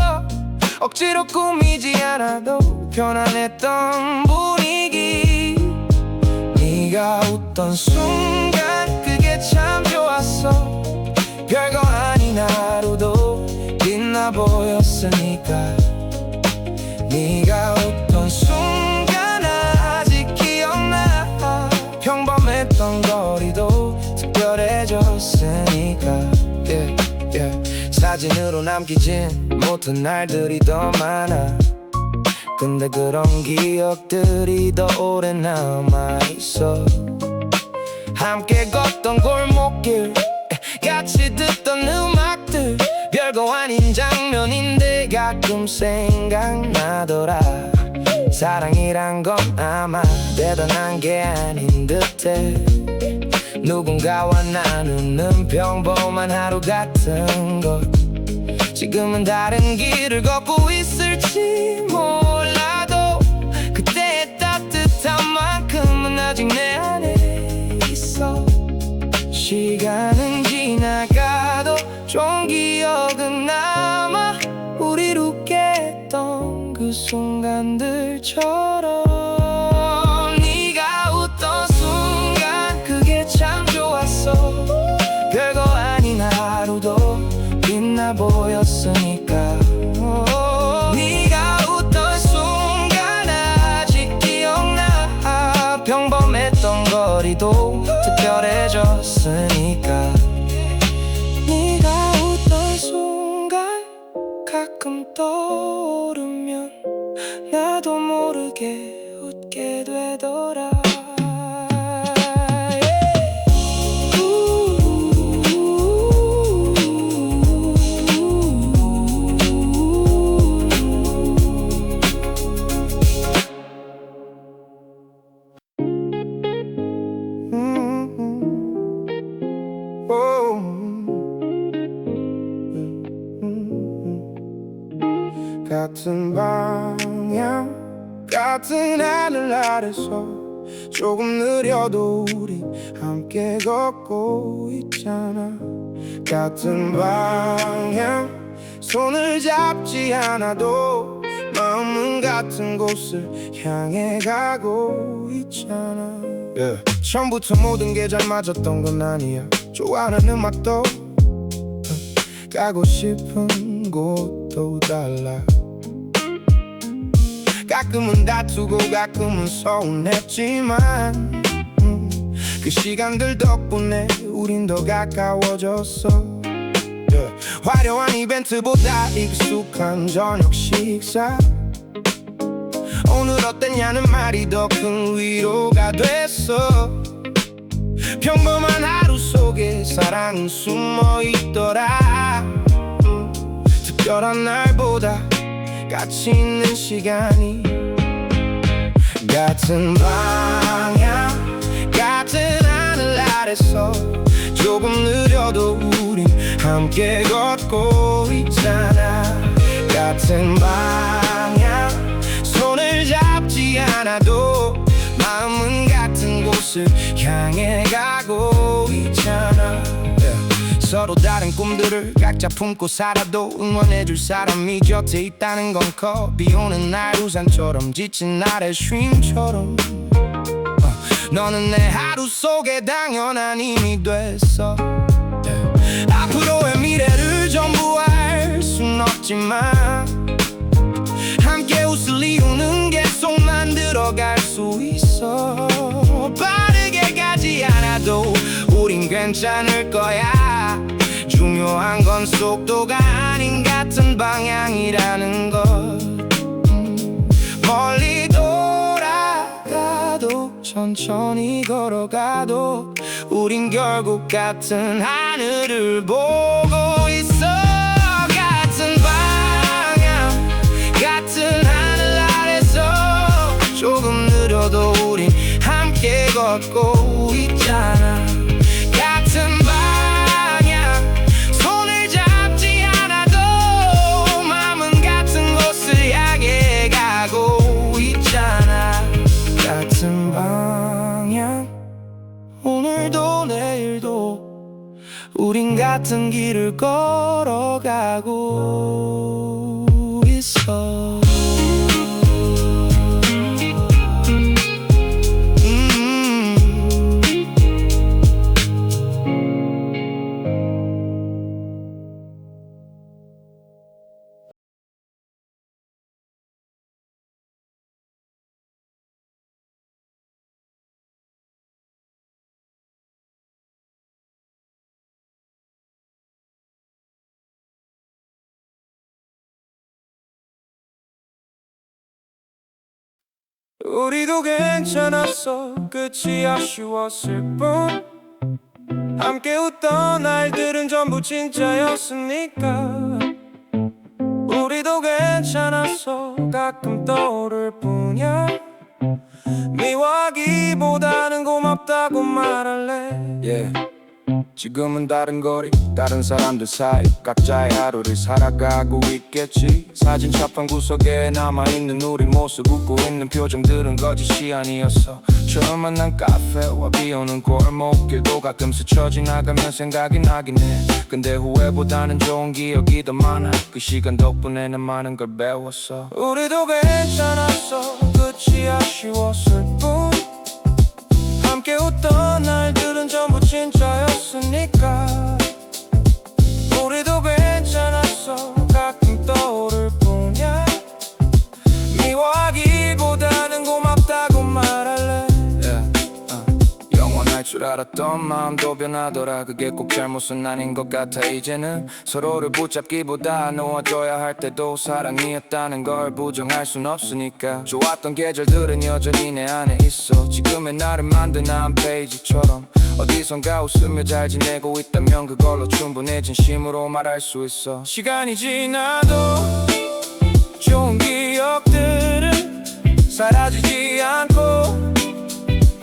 억지로 꾸미지 않아도 편안했던 분위기. 네가 웃던 순간 그게 참 좋았어. 별거 아닌 하루도 빛나 보였으니까. 네가 웃던 순간 아직 기억나. 평범했던 거리도 특별해졌으니까. yeah, yeah. 사진으로 남기진 못한 날들이 더 많아. 근데 그런 기억들이 더 오래 남아있어. 함께 걷던 골목길, 같이 듣던 음악들. 별거 아닌 장면인데 가끔 생각나더라. 사랑이란 건 아마 대단한 게 아닌 듯해. 누군가와 나누는 평범한 하루 같은 것. 지금은 다른 길을 걷고 있을지 몰라도 그때의 따뜻한 만큼은 아직 내 안에 있어. 시간은 지나가도 좋은 기억은 남아. 우리 웃게 했던 그 순간들처럼. 네가 웃던 순간 그게 참 좋았어. 별거 아닌 하루도 빛나 보였으니까. 네가 웃던 순간 아직 기억나. 평범했던 거리도 특별해졌으니까. 네가 웃던 순간 가끔 떠오르면 나도 모르게 웃게 되더라. 같은 방향 같은 하늘 아래서 조금 느려도 우리 함께 걷고 있잖아. 같은 방향 손을 잡지 않아도 마음은 같은 곳을 향해 가고 있잖아. 처음부터 모든 게 잘 맞았던 건 아니야. 좋아하는 음악도 가고 싶은 곳도 달라. 가끔은 다투고 가끔은 서운했지만 그 시간들 덕분에 우린 더 가까워졌어. 화려한 이벤트보다 익숙한 저녁 식사. 오늘 어땠냐는 말이 더 큰 위로가 됐어. 평범한 하루 속에 사랑은 숨어 있더라. 특별한 날보다 가치 있는 시간이, 같은 방향 같은 하늘 아래서 조금 느려도 우린 함께 걷고 있잖아. 같은 방향 손을 잡지 않아도 마음은 같은 곳을 향해 가고 있잖아. 서로 다른 꿈들을 각자 품고 살아도 응원해줄 사람이 곁에 있다는 건 커. 비 오는 날 우산처럼 지친 날의 쉼처럼 너는 내 하루 속에 당연한 힘이 됐어. 앞으로의 미래를 전부 알 순 없지만 함께 웃을 이유는 계속 만들어갈 수 있어. 빠르게 가지 않아도 우린 괜찮을 거야. 중요한 건 속도가 아닌 같은 방향이라는 것. 멀리 돌아가도 천천히 걸어가도 우린 결국 같은 하늘을 보고 있어. 같은 방향 같은 하늘 아래서 조금 느려도 우린 함께 걷고 있잖아. 같은 방향 손을 잡지 않아도 마음은 같은 곳을 향해 가고 있잖아. 같은 방향 오늘도 내일도 우린 같은 길을 걸어가고 있어. 우리도 괜찮았어. 끝이 아쉬웠을 뿐 함께 웃던 날들은 전부 진짜였으니까. 우리도 괜찮았어. 가끔 떠오를 뿐이야. 미워하기보다는 고맙다고 말할래. yeah. 지금은 다른 거리 다른 사람들 사이 각자의 하루를 살아가고 있겠지. 사진 첩판 구석에 남아있는 우리 모습, 웃고 있는 표정들은 거짓이 아니었어. 처음 만난 카페와 비오는 골목길도 가끔 스쳐 지나가면 생각이 나긴 해. 근데 후회보다는 좋은 기억이 더 많아. 그 시간 덕분에 난 많은 걸 배웠어. 우리도 괜찮았어. 끝이 아쉬웠을 뿐 함께 웃던 날들은 전부 진짜였으니까. 우리도 괜찮았어. 가끔 떠오를 뿐이야. 미워하기보다는 고맙다고 말할래. 영원할 줄 알았던 마음도 변하더라. 그게 꼭 잘못은 아닌 것 같아. 이제는 서로를 붙잡기보다 놓아줘야 할 때도 사랑이었다는 걸 부정할 순 없으니까. 좋았던 계절들은 여전히 내 안에 있어. 지금의 나를 만든 한 페이지처럼 어디선가 웃으며 잘 지내고 있다면 그걸로 충분해. 진심으로 말할 수 있어. 시간이 지나도 좋은 기억들은 사라지지 않고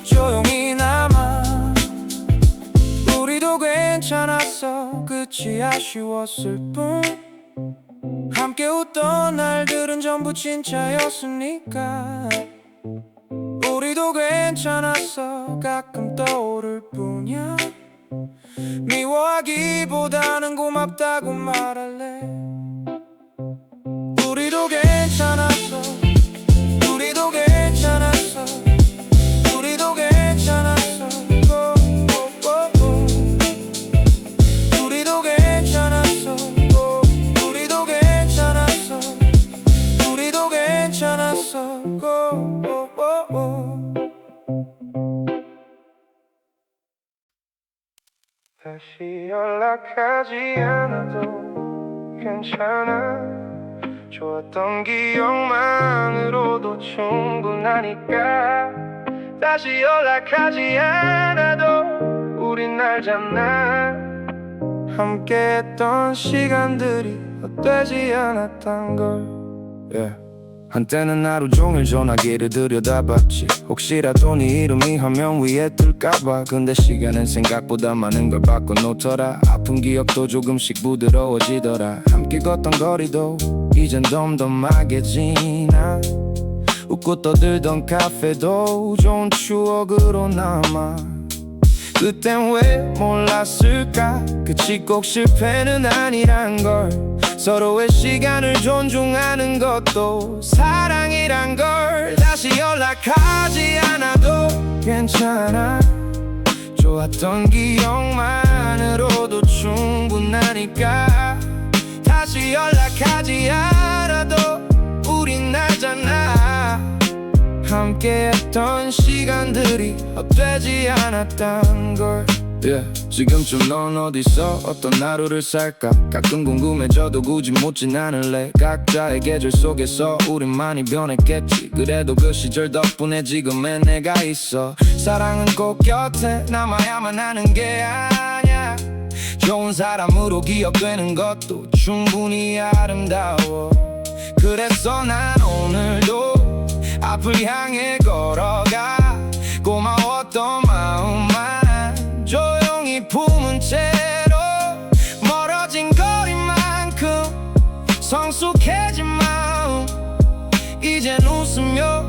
조용히 남아. 우리도 괜찮았어. 끝이 아쉬웠을 뿐 함께 웃던 날들은 전부 진짜였으니까. 우리도 괜찮았어. 가끔 떠오를 뿐이야. 미워하기보다는 고맙다고 말할래. 우리도 괜찮았어. 우리도 괜찮았어. 우리도 괜찮았어. 우리도 괜찮았어. 우리도 괜찮았어. 우리도 괜찮았어. 다시 연락하지 않아도 괜찮아. 좋았던 기억만으로도 충분하니까 다시 연락하지 않아도 우린 알잖아. 함께했던 시간들이 헛되지 않았단 걸. 한때는 하루 종일 전화기를 들여다봤지. 혹시라도 네 이름이 화면 위에 뜰까봐. 근데 시간은 생각보다 많은 걸 바꿔놓더라. 아픈 기억도 조금씩 부드러워지더라. 함께 걷던 거리도 이젠 덤덤하게 지나. 웃고 떠들던 카페도 좋은 추억으로 남아. 그땐 왜 몰랐을까? 끝이 꼭 실패는 아니란 걸. 서로의 시간을 존중하는 것도 사랑이란 걸. 다시 연락하지 않아도 괜찮아. 좋았던 기억만으로도 충분하니까 다시 연락하지 않아도 우린 알잖아. 함께했던 시간들이 헛되지 않았단 걸. 지금쯤 넌 어디서 어떤 하루를 살까? 가끔 궁금해져도 굳이 묻진 않을래. 각자의 계절 속에서 우린 많이 변했겠지. 그래도 그 시절 덕분에 지금의 내가 있어. 사랑은 꼭 곁에 남아야만 하는 게 아냐. 좋은 사람으로 기억되는 것도 충분히 아름다워. 그래서 난 오늘도 앞을 향해 걸어가. 고마웠던 마음만 조용히 품은 채로 멀어진 거리만큼 성숙해진 마음 이젠 웃으며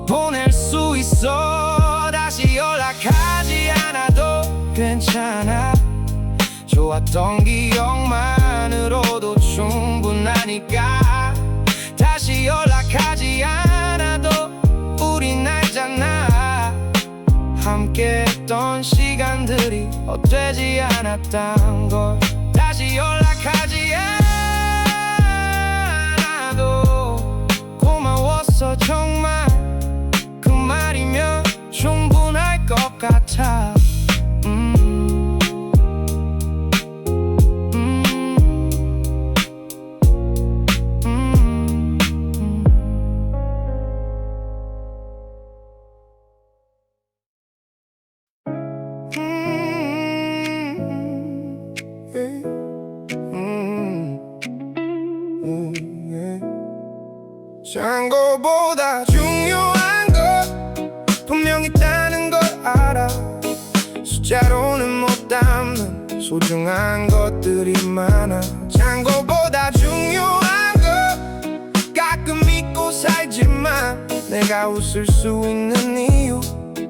보낼 수 있어. 다시 연락하지 않아도 괜찮아. 좋았던 기억만으로도 충분하니까 다시 연락하지 않아도 우린 알잖아. 함께했던 시간들이 헛되지 않았단 걸. 다시 연락하지 않아도 고마웠어 정말. 그 말이면 충분할 것 같아. 잔고보다 중요한 것 분명 있다는 걸 알아. 숫자로는 못 담는 소중한 것들이 많아. 잔고보다 중요한 것 가끔 잊고 살지만 내가 웃을 수 있는 이유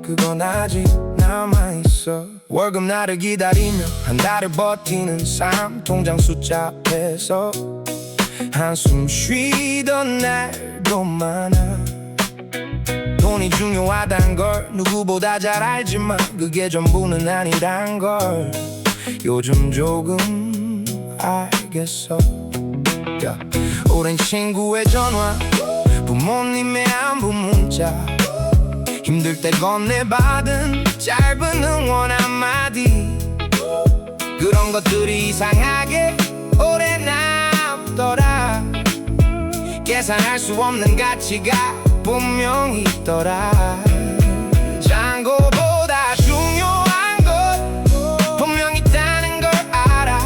그건 아직 남아있어. 월급날을 기다리며 한 달을 버티는 삶. 통장 숫자 앞에서 한숨 쉬던 날도 많아. 돈이 중요하단 걸 누구보다 잘 알지만 그게 전부는 아니란 걸 요즘 조금 알겠어. 오랜 친구의 전화, 부모님의 안부 문자, 힘들 때 건네받은 짧은 응원 한마디. 그런 것들이 이상하게 오래 남더라. 계산할 수 없는 가치가 분명히 있더라. 잔고보다 중요한 것 분명 있다는 걸 알아.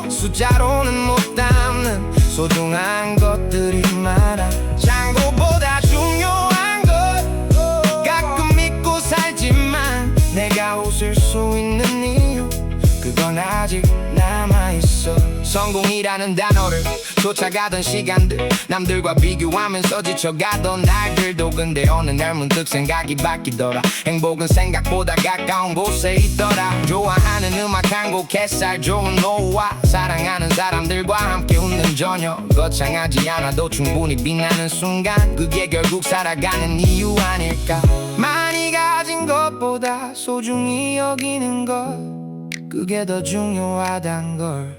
숫자로는 못 담는 소중한 것들이 많아. 잔고보다 중요한 것 가끔 잊고 살지만 내가 웃을 수 있는 이유 그건 아직 남아있어. 성공이라는 단어를 쫓아가던 시간들, 남들과 비교하면서 지쳐가던 날들도 근데 어느 날 문득 생각이 바뀌더라. 행복은 생각보다 가까운 곳에 있더라. 좋아하는 음악 한 곡, 햇살 좋은 노후와 사랑하는 사람들과 함께 웃는 저녁. 거창하지 않아도 충분히 빛나는 순간 그게 결국 살아가는 이유 아닐까. 많이 가진 것보다 소중히 여기는 것 그게 더 중요하단 걸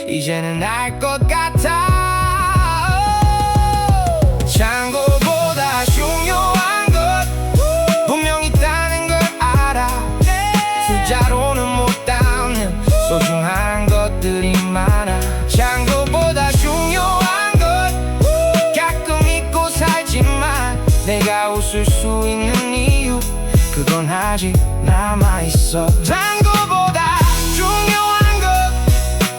이제는 알 것 같아. 잔고보다 중요한 것 분명 있다는 걸 알아. 숫자로는 못 담는 소중한 것들이 많아. 웃을 수 있는 이유 그건 아직 남아있어. 단 거보다 중요한 것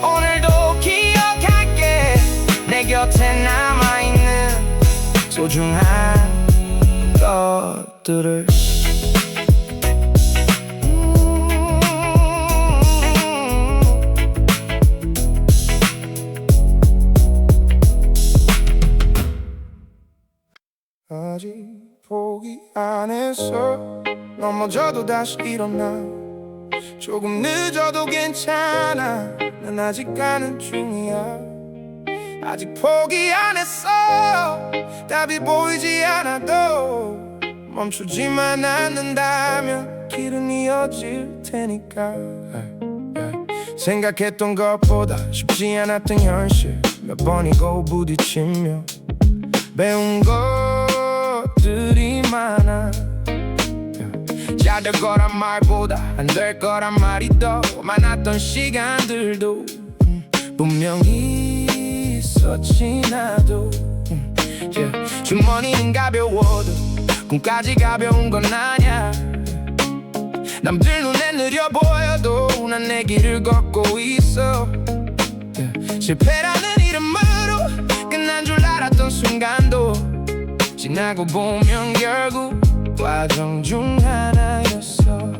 오늘도 기억할게. 내 곁에 남아있는 소중한 것들을. 아직 포기 안 했어. 넘어져도 다시 일어나. 조금 늦어도 괜찮아. 난 아직 가는 중이야. 아직 포기 안 했어. 답이 보이지 않아도 멈추지만 않는다면 길은 이어질 테니까. 생각했던 것보다 쉽지 않았던 현실 몇 번이고 부딪히며 배운 것들이 많아. 잘 될 거란 말보다 안 될 거란 말이 더 많았던 시간들도 분명히 있었지 나도. 주머니는 가벼워도 꿈까지 가벼운 건 아냐. 남들 눈에 느려 보여도 난 내 길을 걷고 있어. 실패라는 이름으로 끝난 줄 알았던 순간도 지나고 보면 결국 과정 중 하나였어.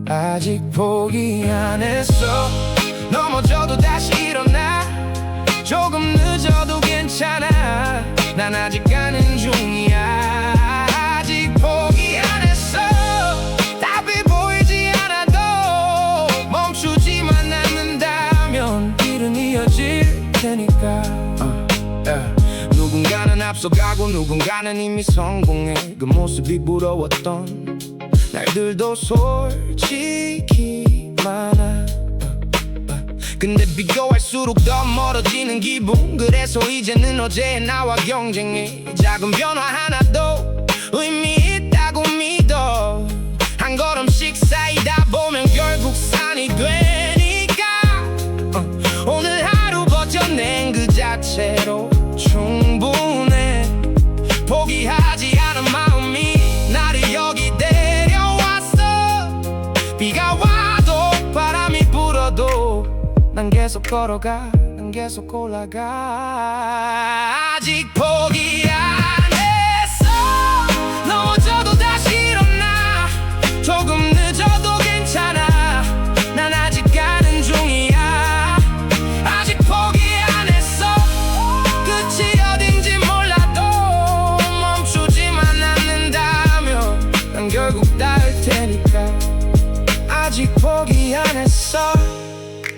아직 포기 안 했어. 넘어져도 다시 일어나. 조금 늦어도 괜찮아. 난 아직 가는 중이야. 아직 포기 안 했어. 답이 보이지 않아도 멈추지만 않는다면 길은 이어질 테니까. 누군가는 앞서가고 누군가는 이미 성공해. 그 모습이 부러웠던 날들도 솔직히 많아. 근데 비교할수록 더 멀어지는 기분. 그래서 이제는 어제의 나와 경쟁해. 작은 변화 하나도 의미 있다고 믿어. 한 걸음씩 쌓이다 보면 결국 산이 되니까. 오늘 하루 버텨낸 그 자체로 충분해. 포기하지 않은 마음이 나를 여기 데려왔어. 비가 와도 바람이 불어도 난 계속 걸어가. 난 계속 올라가. 아직 포기 안 했어. 넘어져도 다시 일어나. 조금 늦어도 괜찮아. 난 아직 가는 중이야. 아직 포기 안 했어. 끝이 어딘지 몰라도 멈추지만 않는다면 난 결국 닿을 테니까. 아직 포기 안 했어.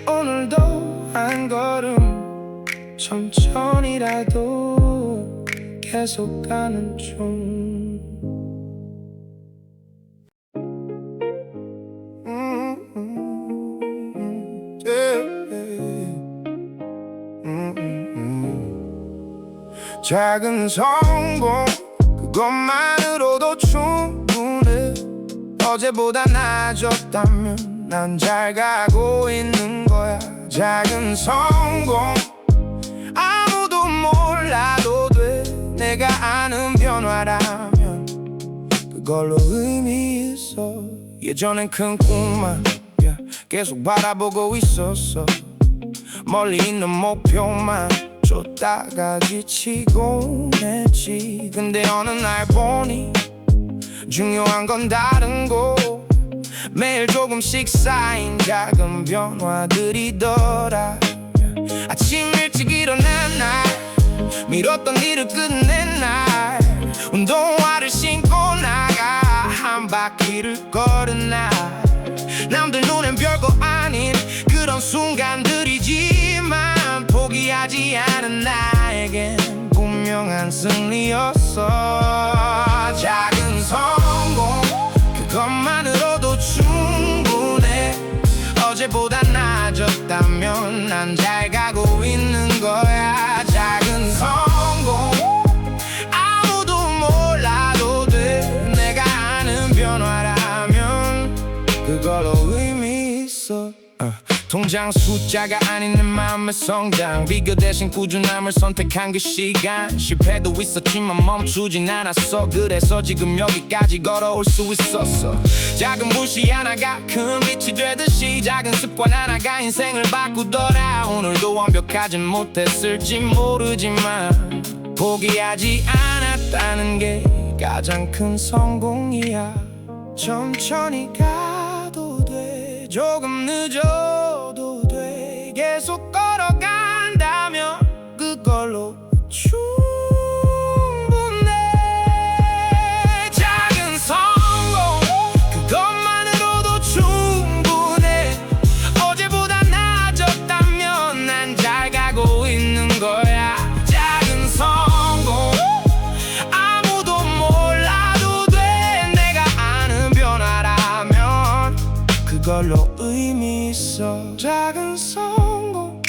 오늘도 한 걸음 천천히라도 계속 가는 중. 작은 성공 그것만으로도 충분해. 어제보다 나아졌다면 난 잘 가고 있는 거야. 작은 성공 아무도 몰라도 돼. 내가 아는 변화라면 그걸로 의미 있어. 예전엔 큰 꿈만 계속 바라보고 있었어. 멀리 있는 목표만 쫓다가 지치곤 했지. 근데 어느 날 보니 중요한 건 다른 곳. 매일 조금씩 쌓인 작은 변화들이더라. 아침 일찍 일어난 날, 미뤘던 일을 끝낸 날, 운동화를 신고 나가 한 바퀴를 걸은 날. 남들 눈엔 별거 아닌 그런 순간들이지만 포기하지 않은 나에겐 분명한 승리였어. 작은 성공 그것만으로도 충분해. 어제보다 나아졌다면 난 잘 가고 있는 거야. 작은 성공 아무도 몰라도 돼. 내가 아는 변화라면 그걸로 의미 있어. 통장 숫자가 아닌 내 마음의 성장, 비교 대신 꾸준함을 선택한 그 시간. 실패도 있었지만 멈추진 않았어. 그래서 지금 여기까지 걸어올 수 있었어. 작은 불씨 하나가 큰 빛이 되듯이 작은 습관 하나가 인생을 바꾸더라. 오늘도 완벽하진 못했을지 모르지만 포기하지 않았다는 게 가장 큰 성공이야. 천천히 가도 돼, 조금 늦어도 돼, 계속 걸어간다면 그걸로 충분해. 작은 성공 그것만으로도 충분해. 어제보다 나아졌다면 난 잘 가고 있는 거야. 작은 성공 아무도 몰라도 돼. 내가 아는 변화라면 그걸로 의미 있어. 작은 성공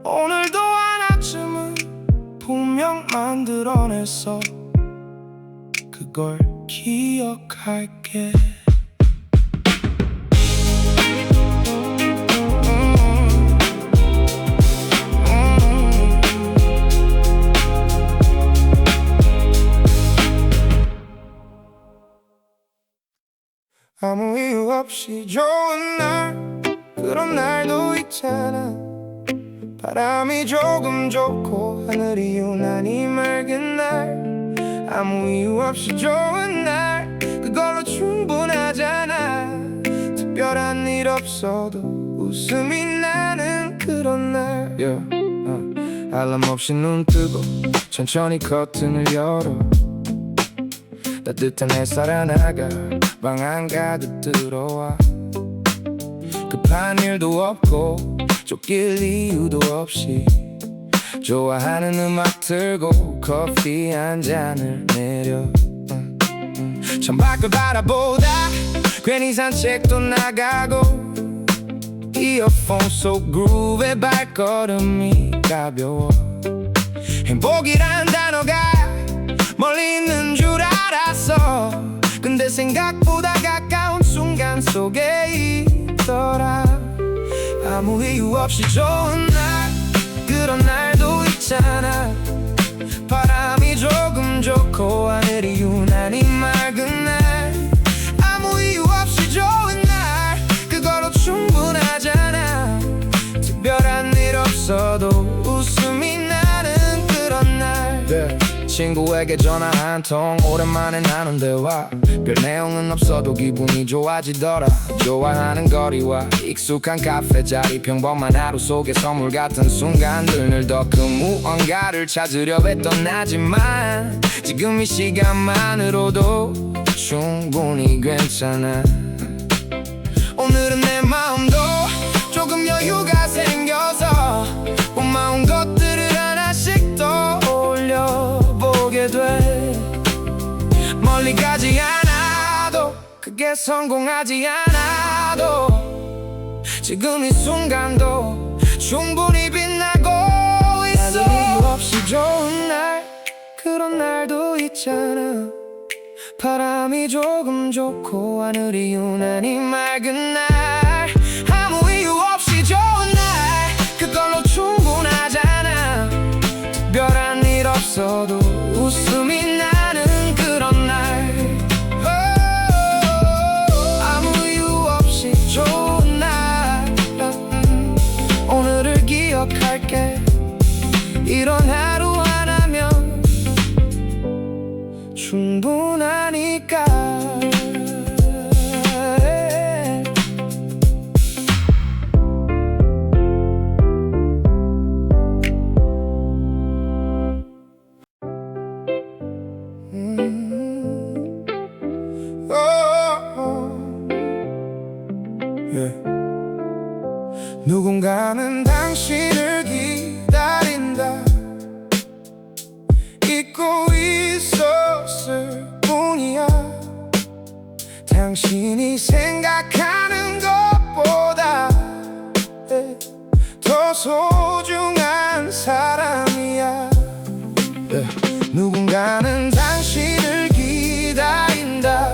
오늘도 하나쯤은 분명 만들어냈어. 그걸 기억할게. 아무 이유 없이 좋은 날, 그런 날도 있잖아. 바람이 조금 좋고 하늘이 유난히 맑은 날. 아무 이유 없이 좋은 날, 그걸로 충분하잖아. 특별한 일 없어도 웃음이 나는 그런 날. 알람 없이 눈 뜨고 천천히 커튼을 열어. 따뜻한 햇살 하나가 방 안가득 들어와. 급한 일도 없고 쫓길 이유도 없이 좋아하는 음악 틀고 커피 한 잔을 내려. 창밖을 바라보다 괜히 산책도 나가고 이어폰 속 그루브에 발걸음이 가벼워. 행복이란 단어가 멀리 있는 줄 알았어. 근데 생각보다 가까운 순간 속에 있더라. 아무 이유 없이 좋은 날, 그런 날도 있잖아. 바람이 조금 좋고 하늘이 유난히 맑은 날. 아무 이유 없이 좋은 날, 그걸로 충분하잖아. 특별한 일 없어도 웃음이 나는 그런 날. 친구에게 전화 한 통 오랜만에 나눈 대화. 별 내용은 없어도 기분이 좋아지더라. 좋아하는 거리와 익숙한 카페 자리, 평범한 하루 속의 선물 같은 순간들. 늘 더 큰 무언가를 찾으려 했던 나지만 지금 이 시간만으로도 충분히 괜찮아. 오늘은 내 마음도 조금 여유가 생겨서 고마운 것들을 하나씩 떠올려보게 돼. 멀리 가지 않아도 크게 성공하지 않아도 지금 이 순간도 충분히 빛나고 있어. 이유 없이 좋은 날, 그런 날도 있잖아. 바람이 조금 좋고 하늘이 유난히 맑은 날. 아무 이유 없이 좋은 날, 그걸로 충분하잖아. 특별한 일 없어도 웃음이 나는 그런 날. 아무 이유 없이 좋은 날, 오늘을 기억할게. 이런 하루 하나면 충분하니까. 누군가는 당신을 기다린다. 잊고 있었을 뿐이야. 당신이 생각하는 것보다 더 소중한 사람이야. 누군가는 당신을 기다린다.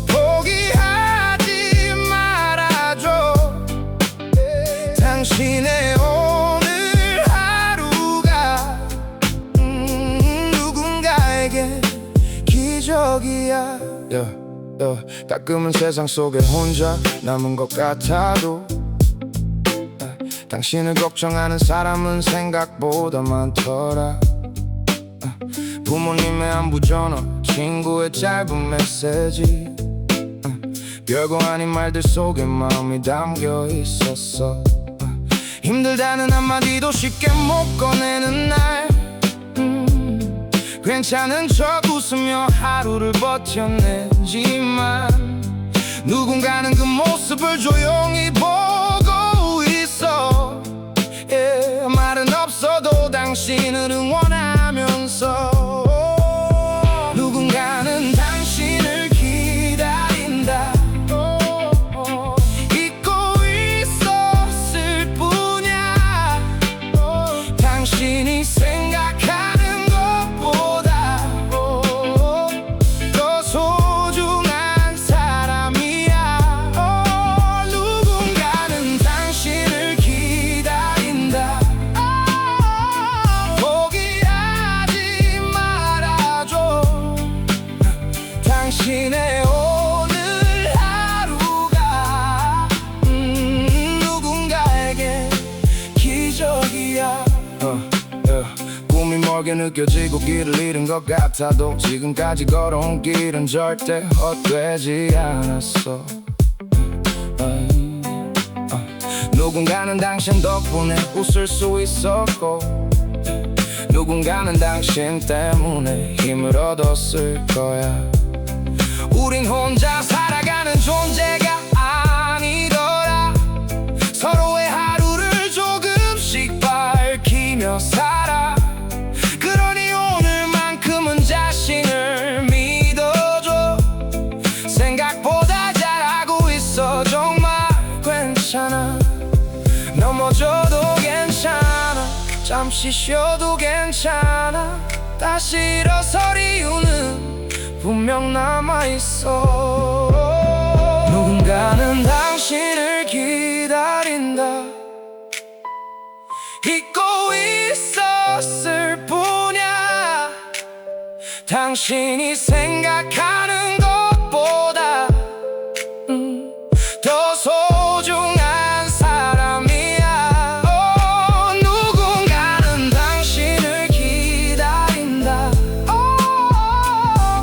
포기하지 말아줘. 기적이야. 가끔은 세상 속에 혼자 남은 것 같아도 당신을 걱정하는 사람은 생각보다 많더라. 부모님의 안부 전화, 친구의 짧은 메시지, 별거 아닌 말들 속에 마음이 담겨 있었어. 힘들다는 한마디도 쉽게 못 꺼내는 날, 괜찮은 척 웃으며 하루를 버텨내지만 누군가는 그 모습을 조용히 보고 있어. 말은 없어도 당신을 응원하면서 누군가는 당신을 기다린다. 잊고 있었을 뿐이야. 당신이 생각하는 것보다 더 소중한 사람이야. 누군가는 당신을 기다린다. 포기하지 말아줘. 당신의 오늘 하루가 누군가에게 기적이야. 꿈이 멀게 느껴지고 길을 잃은 것 같아도 지금까지 걸어온 길은 절대 헛되지 않았어. 누군가는 당신 덕분에 웃을 수 있었고 누군가는 당신 때문에 힘을 얻었을 거야. 우린 혼자 살아가는 존재가 아니더라. 서로의 하루를 조금씩 밝히며 살아. 그러니 오늘만큼은 자신을 믿어줘. 생각보다 잘하고 있어. 정말 괜찮아. 넘어져도 괜찮아. 잠시 쉬어도 괜찮아. 다시 일어설 이유는 분명 남아있어. 누군가는 당신을 기다린다. 잊고 있었을 뿐이야. 당신이 생각하는 것보다 더 소중한 사람이야. 누군가는 당신을 기다린다.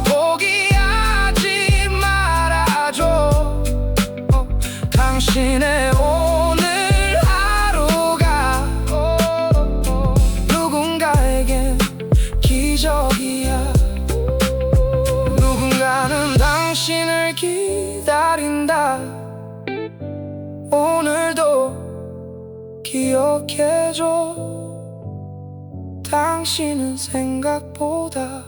포기하지 말아줘. 당신의 오늘 하루가 누군가에겐 기적이야. 누군가는 당신을 기다린다. 오늘도 기억해줘. 당신은 생각보다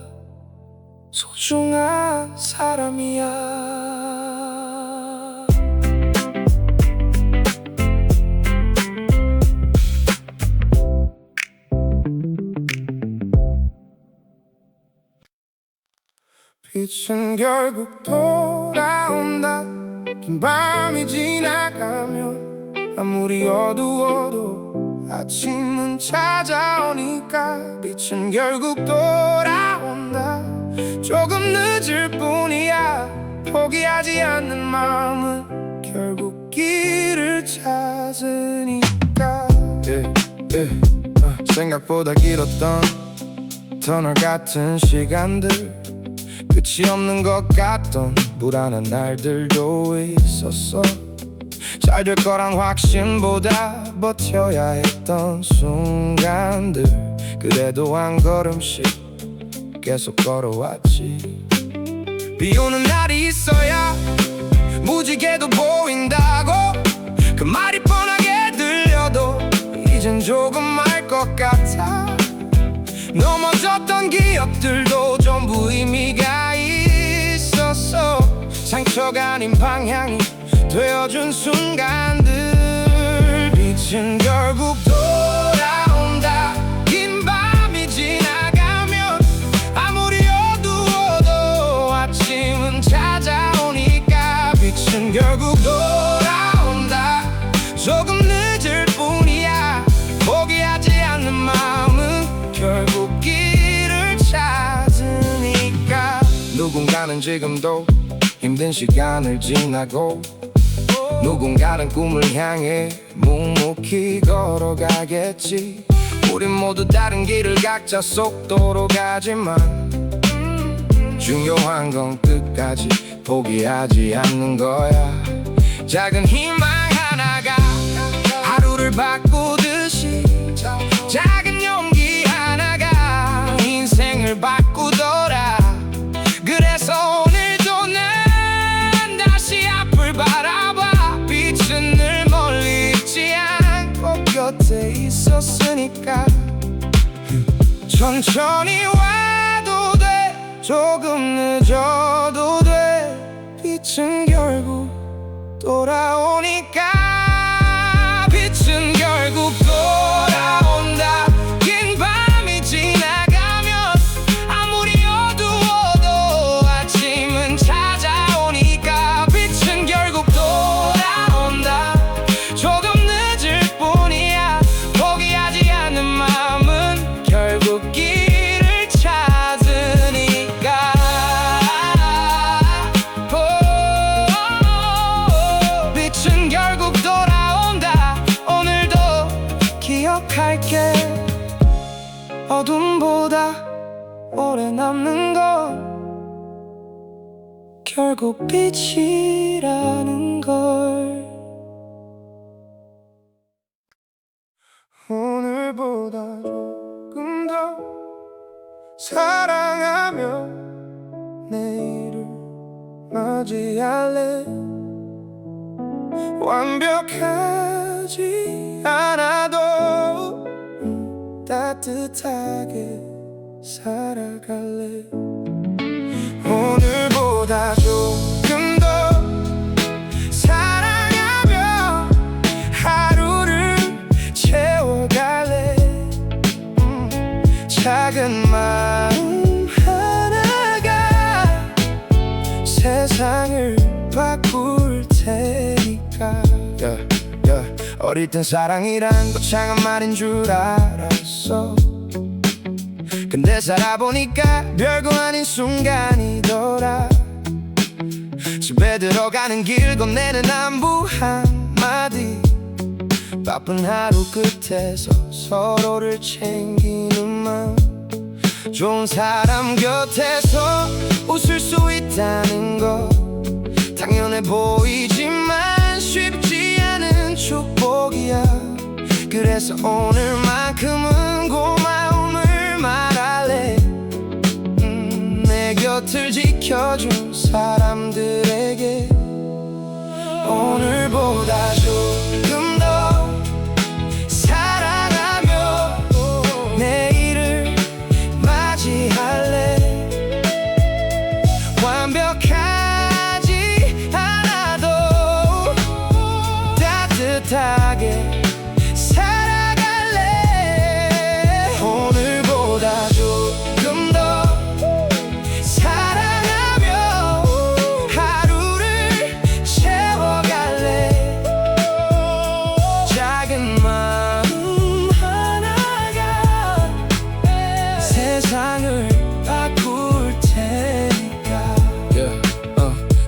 소중한 사람이야. 빛은 결국 돌아온다. 긴 밤이 지나가면 아무리 어두워도 아침은 찾아오니까 빛은 결국 돌아온다. 조금 늦을 뿐이야. 포기하지 않는 마음은 결국 길을 찾으니까. 생각보다 길었던 터널 같은 시간들, 끝이 없는 것 같던 불안한 날들도 있었어. 잘 될 거란 확신보다 버텨야 했던 순간들, 그래도 한 걸음씩 계속 걸어왔지. 비 오는 날이 있어야 무지개도 보인다고. 그 말이 뻔하게 들려도 이젠 조금 알 것 같아. 넘어졌던 기억들도 전부 의미가 있었어. 상처가 아닌 방향이 되어준 순간들. 빛은 결국 돌아온다. 긴 밤이 지나가면 아무리 어두워도 아침은 찾아오니까. 빛은 결국 돌아온다. 조금 늦을 뿐이야. 포기하지 않는 마음은 결국 길을 찾으니까. 누군가는 지금도 힘든 시간을 지나고 누군가는 꿈을 향해 묵묵히 걸어가겠지. 우린 모두 다른 길을 각자 속도로 가지만 중요한 건 끝까지 포기하지 않는 거야. 작은 희망 하나가 하루를 바꾸듯이 작은 용기 하나가 인생을 바꾸더라. 그래서 오늘도 난 다시 앞을 바라봐. 빛은 늘 멀리 있지 않고 곁에 있었으니까. 천천히 와도 돼, 조금 늦어도 돼. 빛은 결국 돌아오니까. 빛은 결국 돌아온다. 긴 밤이 지나가면 아무리 어두워도 아침은 찾아오니까. 빛은 결국 돌아온다. 조금 늦을 뿐이야. 포기하지 않는 마음은 결국 길을 찾으니까. 빛은 결국 돌아온다. 오늘도 기억할게. 어둠보다 오래 남는 건 결국 빛이라는 걸. 오늘보다 조금 더 사랑하며 내일을 맞이할래. 완벽하지 않아도 따뜻하게 살아갈래. 오늘보다 조금 더 사랑하며 하루를 채워갈래. 작은 마음 하나가 세상을 바꿀 테니까. 어릴 땐 사랑이란 거창한 말인 줄 알았어. 근데 살아보니까 별거 아닌 순간이더라. 집에 들어가는 길 건네는 안부 한마디. 바쁜 하루 끝에서 서로를 챙기는 마음. 좋은 사람 곁에서 웃을 수 있다는 거 당연해 보이지만 쉽지 않은 축복이야. 그래서 오늘만큼은 고마움을 말할래. 내 곁을 지켜준 사람들에게. 오늘보다 조금 더 사랑하며 내일을 맞이할래. 완벽하지 않아도 따뜻하게 살아갈래. 오늘보다 조금 더 사랑하며 하루를 채워갈래. 작은 마음 하나가 세상을 바꿀 테니까.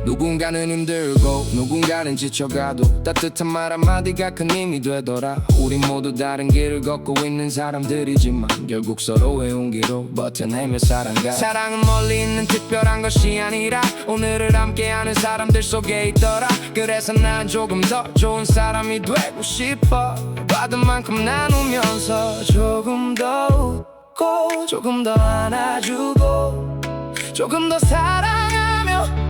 누군가는 힘들고 누군가는 지쳐가도 따뜻한 말 한마디가 큰 힘이 되더라. 우린 모두 다른 길을 걷고 있는 사람들이지만 결국 서로의 온기로 버텨내며 살아가. 사랑은 멀리 있는 특별한 것이 아니라 오늘을 함께하는 사람들 속에 있더라. 그래서 난 조금 더 좋은 사람이 되고 싶어. 받은 만큼 나누면서 조금 더 웃고 조금 더 안아주고 조금 더 사랑하며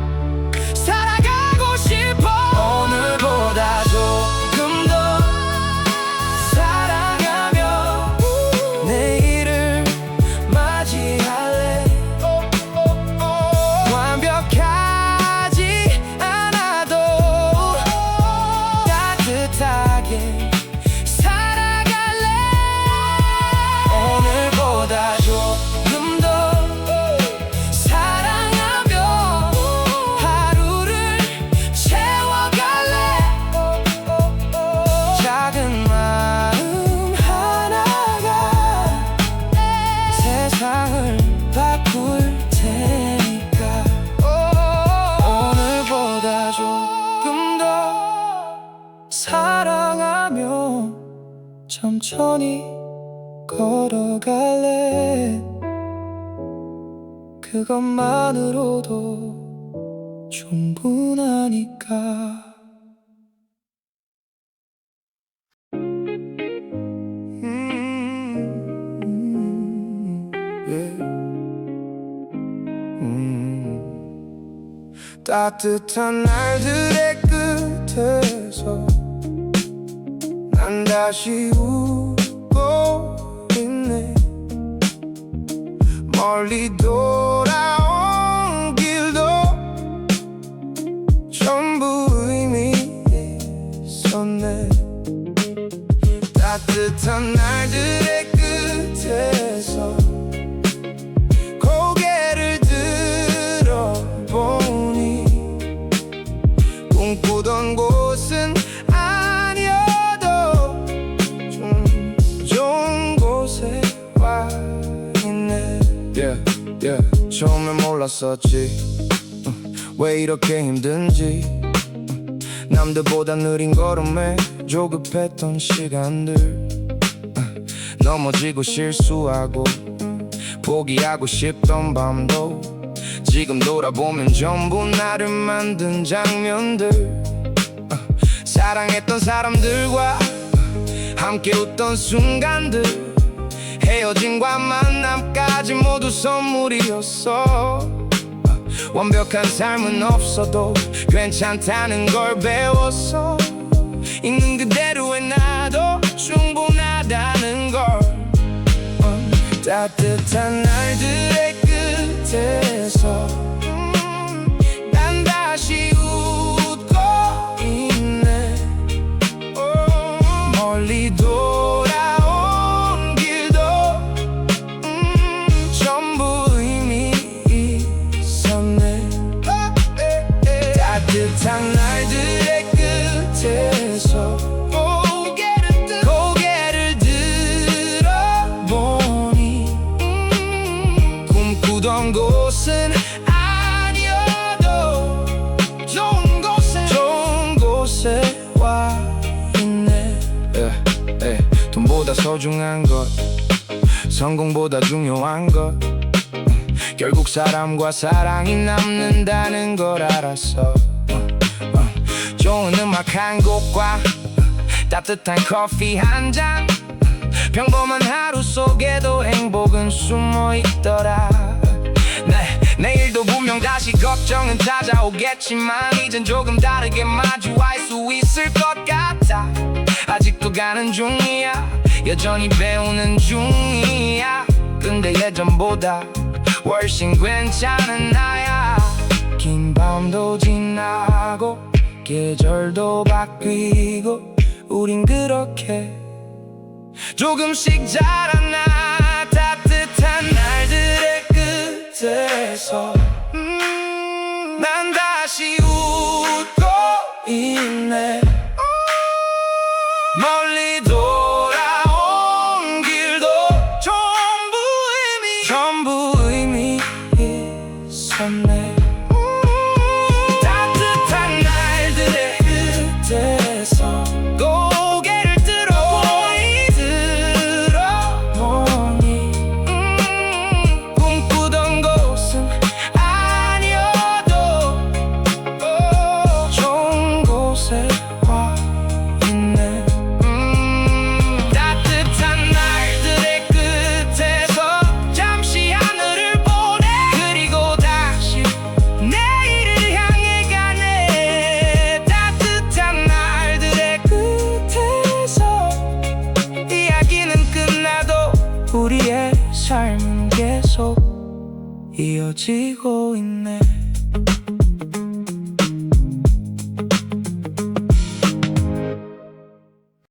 살아가고 싶어. 오늘보다 조금 더 사랑하며 내일을 맞이할래. 완벽하지 않아도 따뜻하게 살아갈래. 오늘보다 조금 더 사랑하며 천천히 걸어갈래. 그것만으로도 충분하니까. 따뜻한 날들의 끝에서 난 다시 웃고 있네. 멀리 돌아온 길도 전부 의미 있었네. 따뜻한 날들의 끝에서 고개를 들어보니 꿈꾸던 곳은 아니어도 좀 좋은 곳에 와 있네. 처음엔 몰랐었지 왜 이렇게 힘든지. 남들보다 느린 걸음에 조급했던 시간들. 넘어지고 실수하고 포기하고 싶던 밤도 지금 돌아보면 전부 나를 만든 장면들. 사랑했던 사람들과 함께 웃던 순간들. 헤어짐과 만남까지 모두 선물이었어. 완벽한 삶은 없어도 괜찮다는 걸 배웠어. 있는 그대로의 나도 충분하다는 걸. 따뜻한 날들의 끝에서 난 다시 웃고 있네. 멀리 돌아온 길도 전부 의미 있었네. 따뜻한 날들의 끝에서 고개를 들어보니 꿈꾸던 곳은 아니어도 좋은 곳에 와 있네. 돈보다 소중한 것, 성공보다 중요한 것, 결국 사람과 사랑이 남는다는 걸 알았어. 좋은 음악 한 곡과 따뜻한 커피 한 잔, 평범한 하루 속에도 행복은 숨어 있더라. 내일도 분명 다시 걱정은 찾아오겠지만 이젠 조금 다르게 마주할 수 있을 것 같아. 아직도 가는 중이야, 여전히 배우는 중이야. 근데 예전보다 훨씬 괜찮은 나야. 긴 밤도 지나고 계절도 바뀌고 우린 그렇게 조금씩 자라나. 따뜻한 날들의 끝에서 난 다시 웃고 있네. 멀리 돌아온 길도 전부 의미 있었네. 따뜻한 날들의 끝에서 고개를 들어보니 꿈꾸던 곳은 아니어도 좋은 곳에 와 있네. 따뜻한 날들의 끝에서 잠시 하늘을 보내. 그리고 다시 내일을 향해 가네. 따뜻한 날들의 끝에서 이야기는 끝나도 우리의 삶은 계속 이어지고 있네.